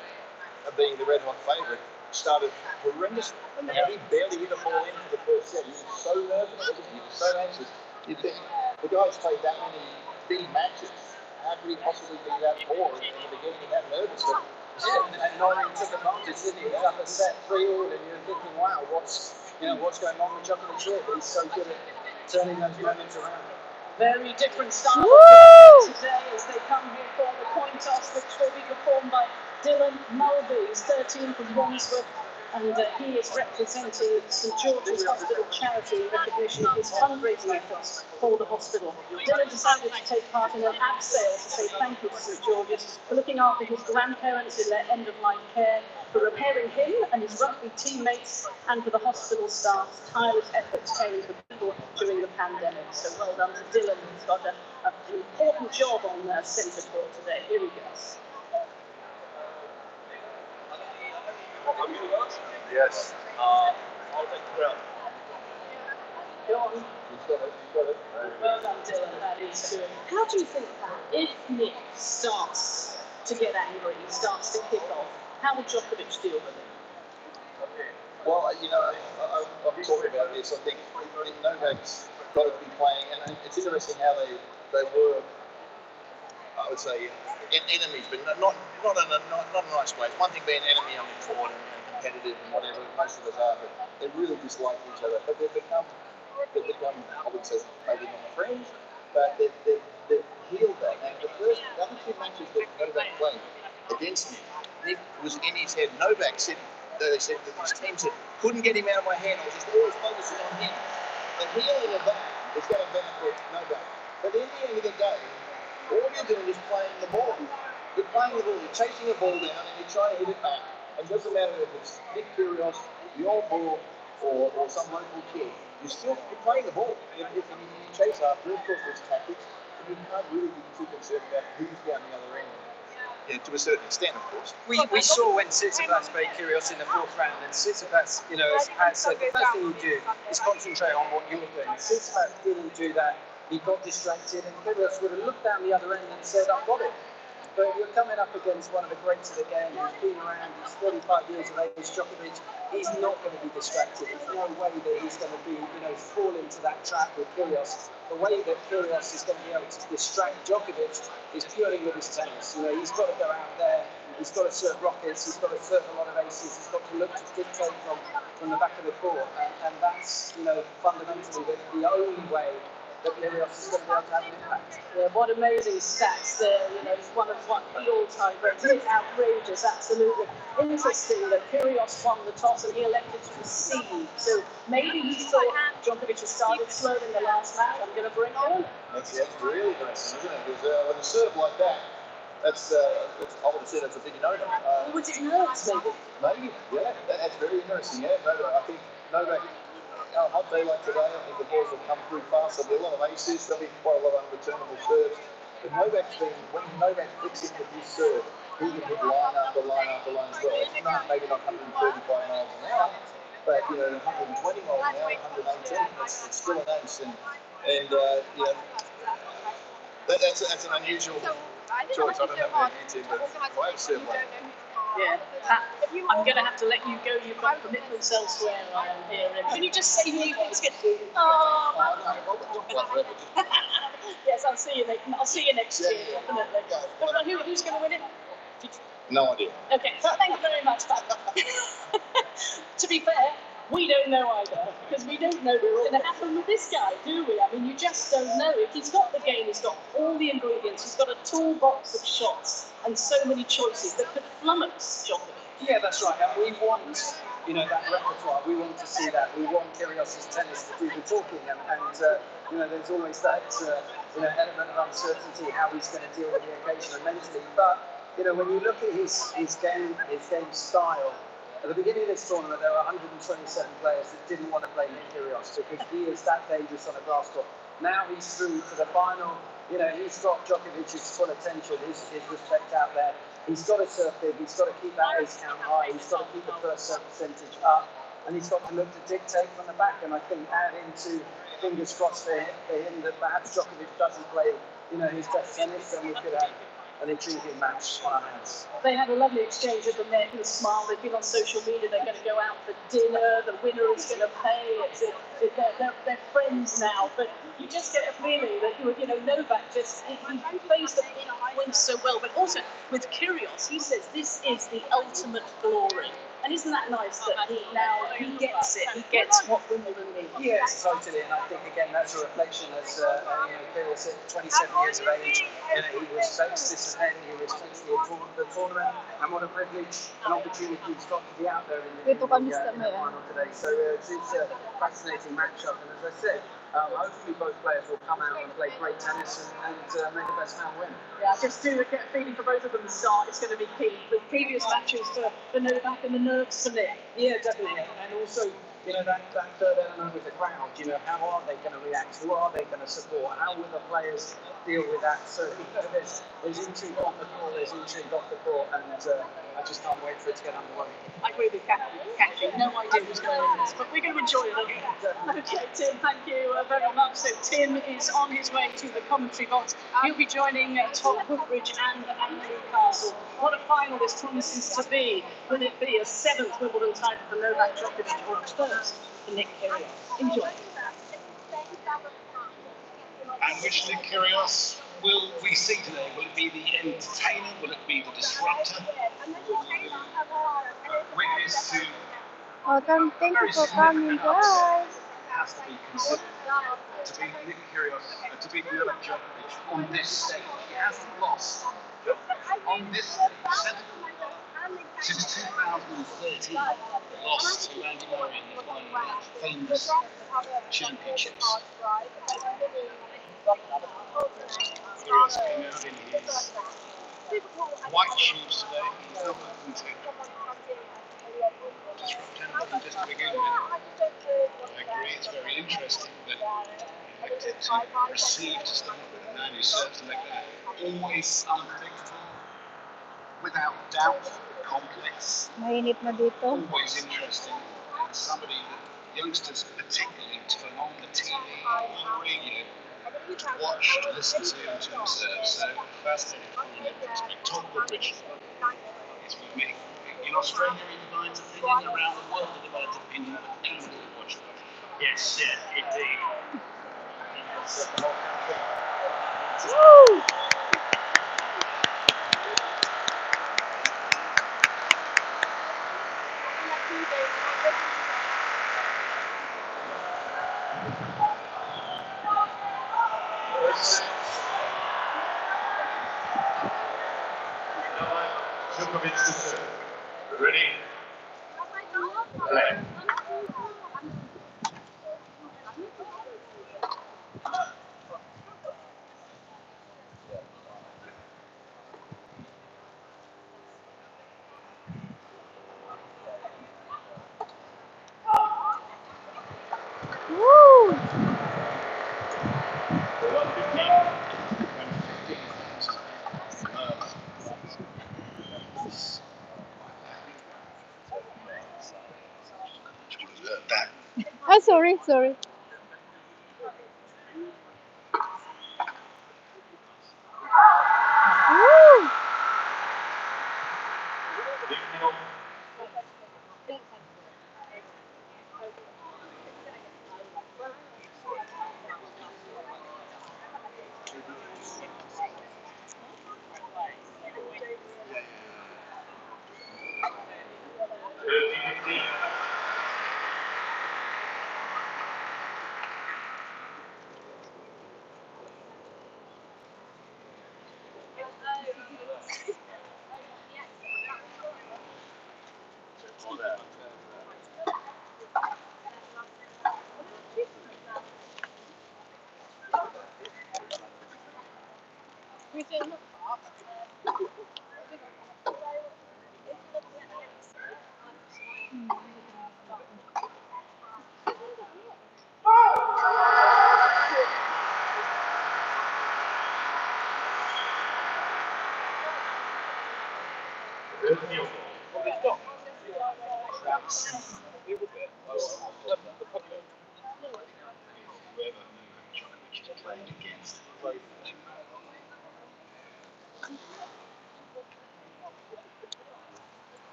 being the red hot favourite, started horrendously. He barely hit a ball in for the first set. He was so nervous, he was so anxious. You'd think the guy's played that many big matches. How could he possibly be that poor in the beginning, that nervous? And Norrie took advantage, didn't he? He up a set 3-all, and you're thinking, wow, what's going on with Djokovic here? But he's so good at turning those moments around. Very different style today as they come here for the coin toss, which will be performed by Dylan Mulvey. He's 13 from Wandsworth, and he is representing St George's Hospital charity in recognition of his fundraising efforts for the hospital. Dylan decided to take part in an ab sale to say thank you to St George's for looking after his grandparents in their end-of-life care, for repairing him and his rugby teammates, and for the hospital staff's tireless efforts caring for people during the pandemic. So well done to Dylan, who's got an important job on centre court today. Here he goes. I'm going to go. Yes. I'll take the crown. Go on. You've got it. Well done, Dylan. That is good. How do you think that if Nick starts to get angry, starts to kick off, how will Djokovic deal with it? Well, you know, I've been talking about this. I think Novak's got to be playing, and it's interesting how they were, I would say, enemies, but not in a nice way. It's one thing being an enemy on the court and competitive and whatever, most of us are, but they really dislike each other. But they've become, I would say, maybe not friends, but they've healed that. And the other two matches that Novak played against Nick was in his head. Novak said, they said that his team said, couldn't get him out of my hand. I was just always focusing on him. The healing of that is going to benefit Novak. But in the end of the day, all you're doing is playing the ball. You're playing the ball, you're chasing a ball down and you're trying to hit it back. And it doesn't matter if it's Nick Kyrgios, your ball, or some local kid. You're playing the ball. If you chase after it, of course there's tactics, and you can't really be too concerned about who's down the other end. Yeah, to a certain extent, of course. We saw when Tsitsipas beat Kyrgios in the fourth round, and Tsitsipas, you know, has said the first thing you do is concentrate on what you're doing. Tsitsipas didn't do that. He got distracted, and Kyrgios would have looked down the other end and said, "I've got it." But you're coming up against one of the greats of the game who's been around, he's 35 years of age, Djokovic. He's not going to be distracted. There's no way that he's going to be, you know, fall into that trap with Kyrgios. The way that Kyrgios is going to be able to distract Djokovic is purely with his tennis. You know, he's got to go out there, he's got to serve rockets, he's got to serve a lot of aces, he's got to look to dictate from the back of the court. And that's, you know, fundamentally the only way that Kyrgios is going to be able to have an impact. Yeah, what amazing stats there. You know, it's one of the all-time greats. It's outrageous, absolutely. Interesting that Kyrgios won the toss and he elected to receive. So maybe he thought Djokovic has started slow in the last match. I'm going to bring on. That's really nice, isn't it? Because with a serve like that, that's I would have said it's a big no-no. Was it nerves, maybe? Maybe, yeah. That's very interesting. Yeah, I think Novak. On a hot day like today, I think the balls will come through fast. There'll be a lot of aces, there'll be quite a lot of unreturnable serves. But when Novak flicks into his serve, he can hit line after line after line as well. It's not, maybe not 135 miles an hour, but you know, 120 miles an hour, 118, it's still an ace. And you know, that's an unusual choice. I don't know about you two, but I have served like Yeah, I'm going to have to let you go. You've got commitments elsewhere. I am here. Can you just say me once again? Oh, yes, I'll see you next year, definitely. Who's going to win it? no idea. Okay, thank you very much, Pat. To be fair, we don't know either, because we don't know what's going to happen with this guy, do we? I mean, you just don't know. If he's got the game, he's got all the ingredients, he's got a toolbox of shots and so many choices that could flummox Djokovic. Yeah, that's right. And we want, you know, that repertoire. We want to see that. We want Kyrgios' tennis to do the talking. And you know, there's always that, you know, element of uncertainty, how he's going to deal with the occasion and mentally. But, you know, when you look at his game style, at the beginning of this tournament, there were 127 players that didn't want to play Nick Kyrgios because he is that dangerous on a grass court. Now he's through to the final. You know, he's got Djokovic's full attention, his respect out there. He's got to serve big, he's got to keep that ace count high, he's got to keep the first serve percentage up, and he's got to look to dictate from the back. And I think add into, fingers crossed for him, that perhaps Djokovic doesn't play, you know, his best tennis, and we could have an intriguing match on our hands. They had a lovely exchange at the net and a smile. They've been on social media. They're going to go out for dinner. The winner is going to pay. They're friends now. But you just get a feeling that, you know, Novak just, he plays the wins so well. But also with Kyrgios, he says this is the ultimate glory. And isn't that nice that he gets it? He gets what Wimbledon means. Yes, totally. And I think, again, that's a reflection as, you know, Kyrgios at 27 years of age. You know, he respects this event, he respects the tournament, and what a privilege, an opportunity he's got to be out there in the final today. So it's a fascinating matchup. And as I said, hopefully both players will come out and play great tennis and make the best man win. Yeah, just to get a feeling for both of them to start, it's going to be key. The previous matches for Novak and the nerves for Nick. Yeah, definitely. And also, you know, that third element with the crowd, you know, how are they going to react? Who are they going to support? How will the players deal with that? So, you know, there's intrigue on the court, there's intrigue off the court, and I just can't wait for it to get underway. I agree with Kathy. No idea who's going to win this, but we're going to enjoy it. Okay, Tim, thank you very much. So Tim is on his way to the commentary box. He'll be joining Todd Woodbridge and Andrew Castle. What a final this promises to be. Will it be a 7th Wimbledon title for Novak Djokovic or a 1st for Nick Kyrgios? Enjoy. And which Nick Kyrgios will we see today? Will it be the entertainer? Will it be the disruptor? Witness to Thank you for coming, guys. has to be considered to beat Nick Kyrgios, to beat Novak Djokovic on this stage. He hasn't lost on this stage since 2013. Lost to Andy Murray in the final of that famous championships. Kyrgios came out in his white shoes today. He's not looking to disrupt anybody just to begin with. I agree, it's very interesting that he elected to receive to start with a man who serves like that. Always unpredictable, without doubt, complex. Mainit na dito. Always interesting, and somebody that youngsters particularly turn on the TV or the radio to watch, to listen to him serve. So fascinating for me. Todd Woodbridge is with me. In Australia, he divides opinion. Around the world, he divides opinion. But Canada watch it. Yes, yeah, indeed. Woo! Djokovic to serve. Ready? Play. Woo! Oh, sorry. Woo!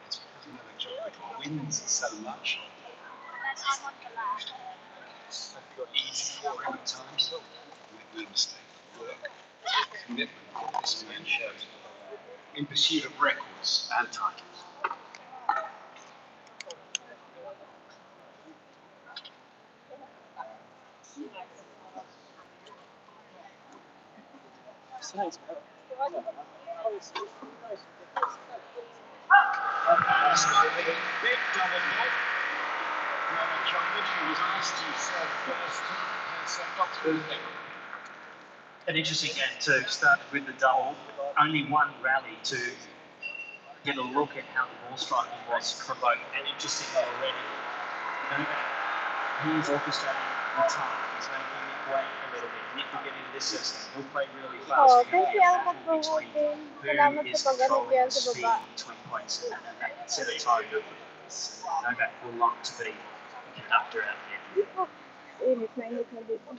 It's because Novak Djokovic wins so much. It's easy for him at times. Make no mistake, work, commitment, this man shows in pursuit of records and titles. Big double ball. Novak Djokovic, who was asked to serve first, has got through there. an interesting game too. Started with the double, only one rally to get a look at how the ball striking was provoked. And interestingly already, he's orchestrating the time. He's making Nick wait a little bit. Nick will get into this system. He'll play really fast. Oh, We're kasi going to get a ang battle between mag-promoting. who Salamat is sa pag-ano controlling dyan the sa speed baba. between points, and that can set a tone. Novak will like to be a conductor out there. Init na dito.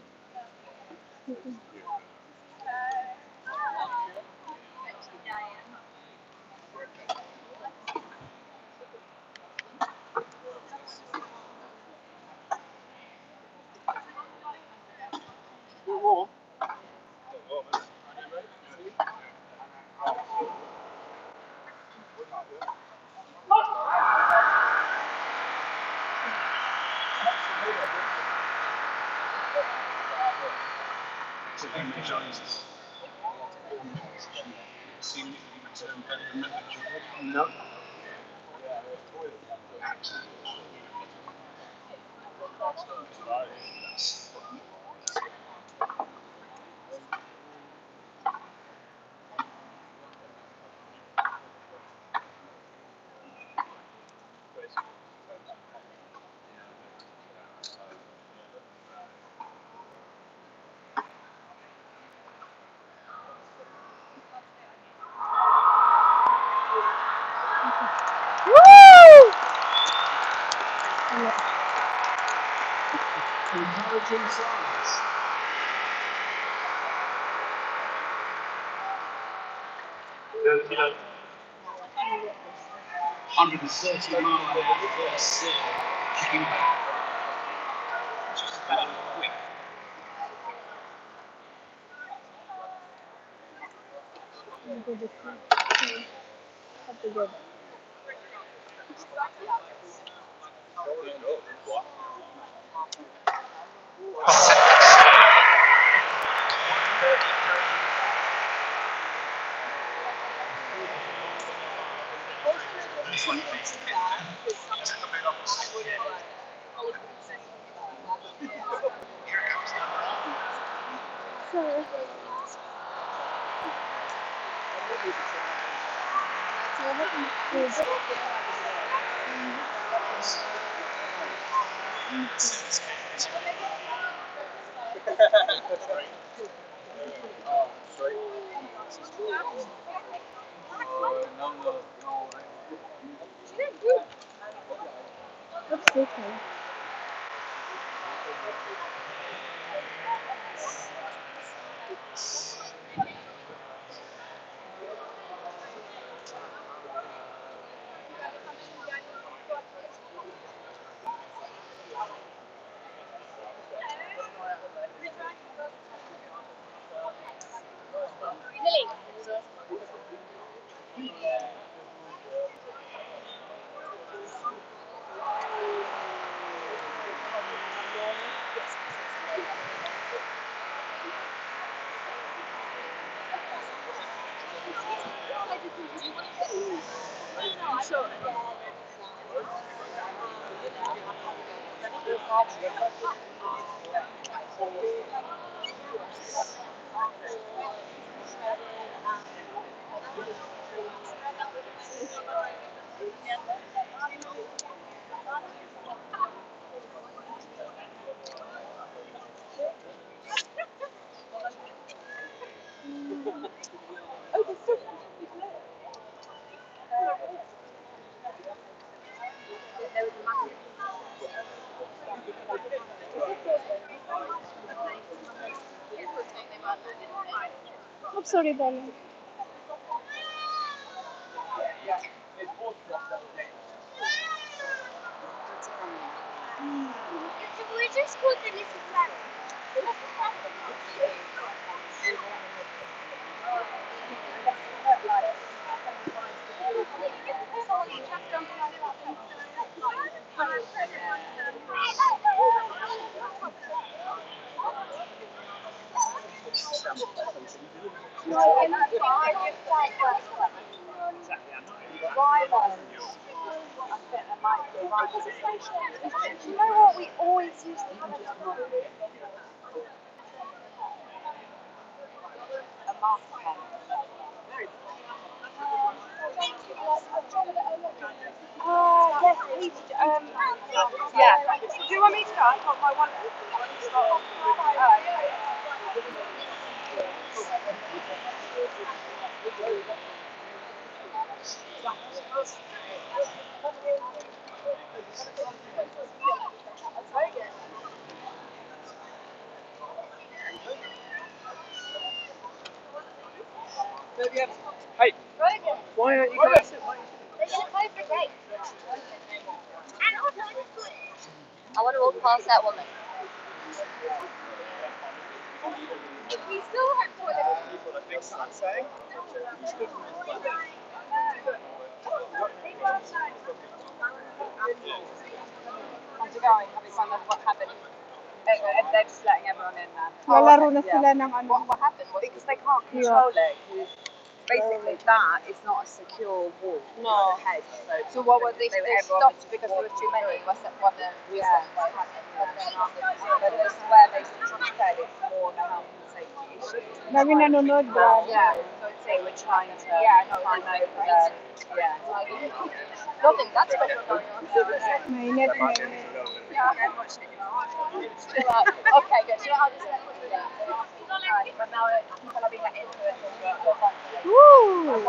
No. Encouraging signs. You know, 130 mile an hour first serve, kicking back. Just about quick. I'm sorry, darling. We just put the little flag. You know what we always used to do? master pen. Yes, please. Yeah. Do you want me to go? I've got my wallet. Hey, why aren't you going to sit? They're going to play for Jake. I want to walk past that woman. We still have toilets. What I think I'm saying. How's it going? Having fun? What happened? They're just letting everyone in now. Lalaro na sila ng ano. What happened? Because they can't control it. Basically, that is not a secure wall. No. Head. So what was they stopped because there was too many? Was that what the reason why it happened? But this is where they said it's more of a health and safety issue. Dami nanonood, grabe. Yeah. So they were trying to climb over the. Yeah. Nothing. That's what you're going on. Mainit. Yeah. Okay, good. So I'll just let you do that. But now people are being into it. Woo!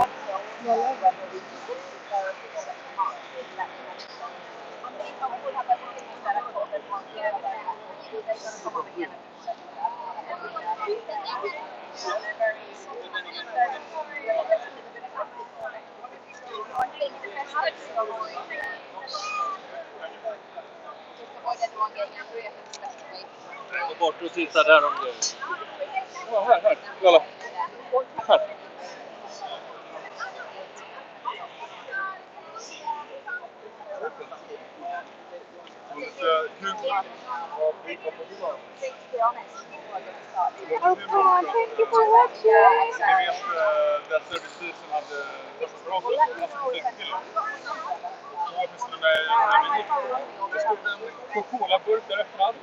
Gå bort och titta där om du... Ja, här. Kolla. Här. Oh, thank you for watching. Den servitrisen hade träffat bra på det stod en Coca-Cola-burk där öppnad.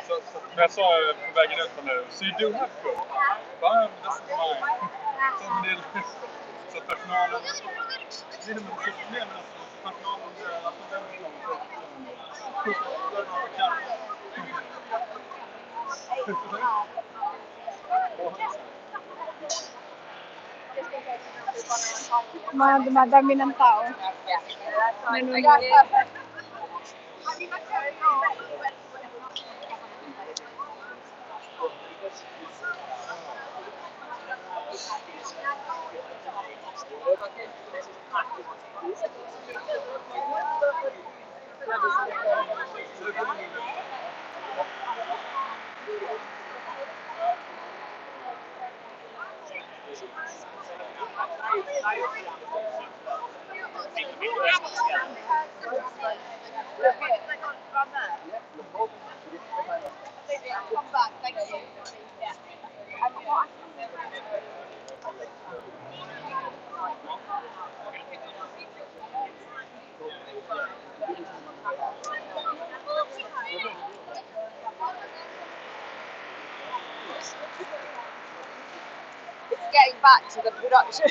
Så jag sa på vägen ut från det, so you do have Coke? Bara, that's mine. Så personalen... Det är det problemet, personalen Madami ng tao. Nanonood. Come back, thank you. It's getting back to the production.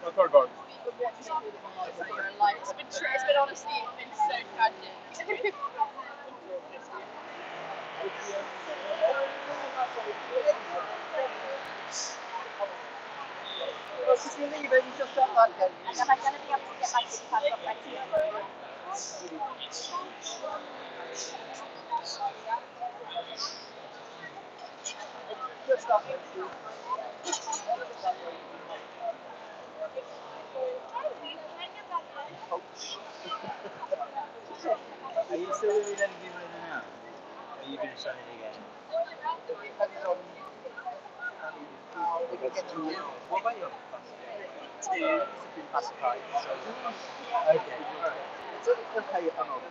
Vad tar du bara? It's been honestly, it's been so tragic. Because you leave and you just don't like it. And am I going to be able to get back to the padlock back to you? Good stuff. Are you still really going to give it an out? Or are you going to show it again? Depends on how we get to you. What about your discipline classified. So, okay. Okay, I'm over.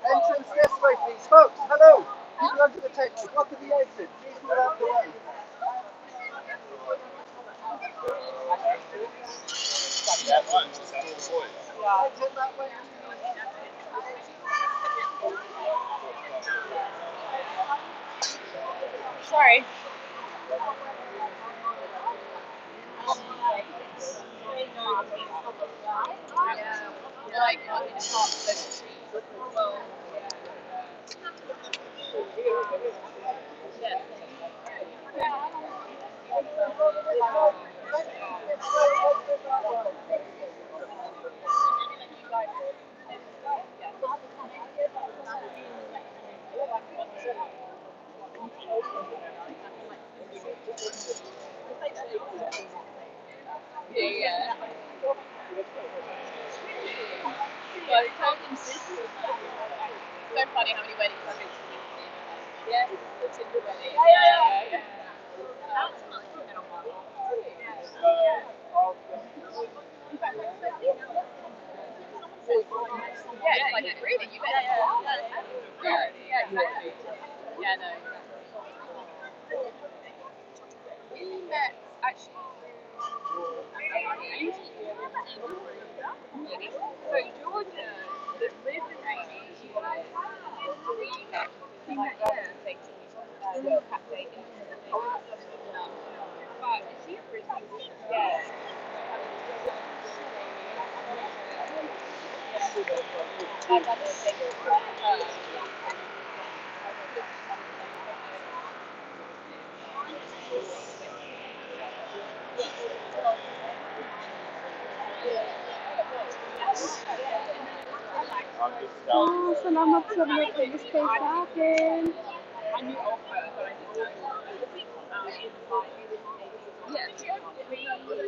Entrance this way, please. Folks, hello. You go to the table. Go to the exit. Please move out the way. Exit that way. Sorry. Yeah. Well, it's so consistent. So funny how many weddings I've been to. Yeah, it's in the wedding. Yeah. That's nice. Yeah, it's like really, you bet. Yeah, exactly. Yeah, no. We met actually. So Georgia that lived in Amy, we met there basically cat dating. But is she a British? Yeah. My brother thinks Salamat sa nag-stay sa akin.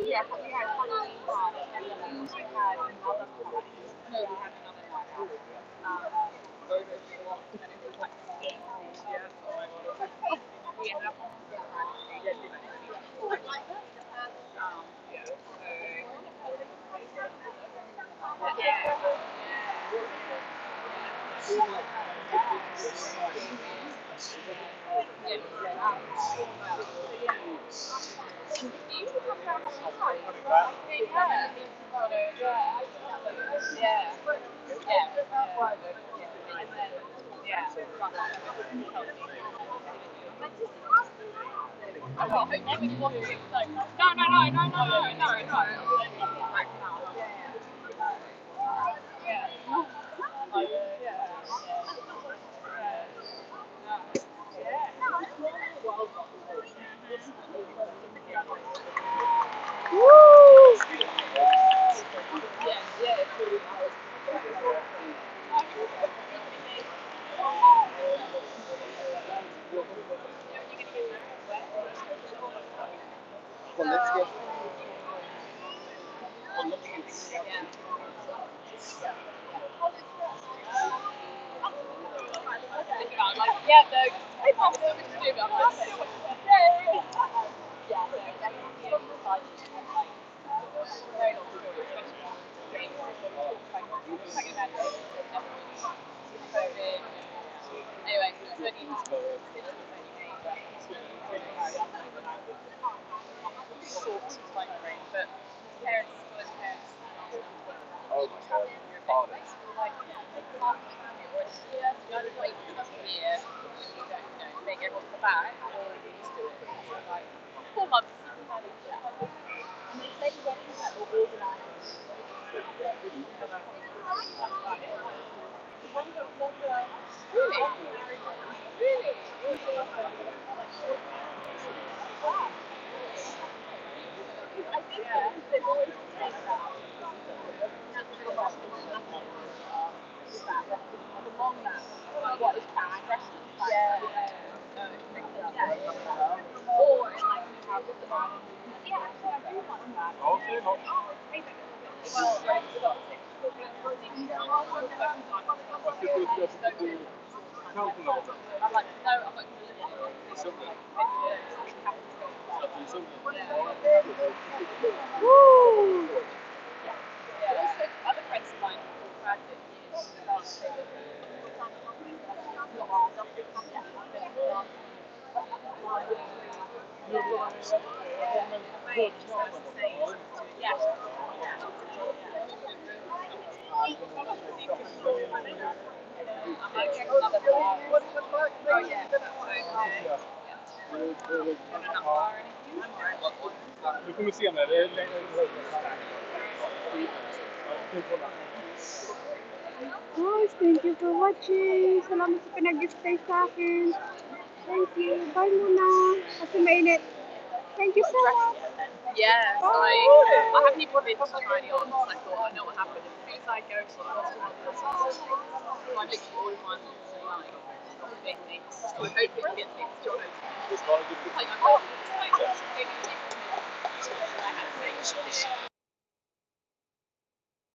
Yeah, we had Halloween party, and then we also had another party. No, we had another party. Over short, and it was like steam. We ended up on the straight off the bat, or are you still pretty sort of like 4 months? And they say weddings are organised. Really? Really? I think they've always said that. Along that, what is bad wrestling? Or like how the bad. Yeah, actually, I do want that. I'm like, no, I'm like, woo! Yeah, also other friends of mine who've had it years last year. Du kommer se mig, det är längre. Guys, thank you for watching. Salamat sa pinag-stay sa akin. Thank you. Bye muna. Kasi mainit. Thank you so much. Yeah, so I haven't even been to try any on because I thought I know what happened. As soon as I go to the hospital, so I literally ordered one tonight. Big mix. So I hope it gets mixed to like I'm hoping it's like I had to say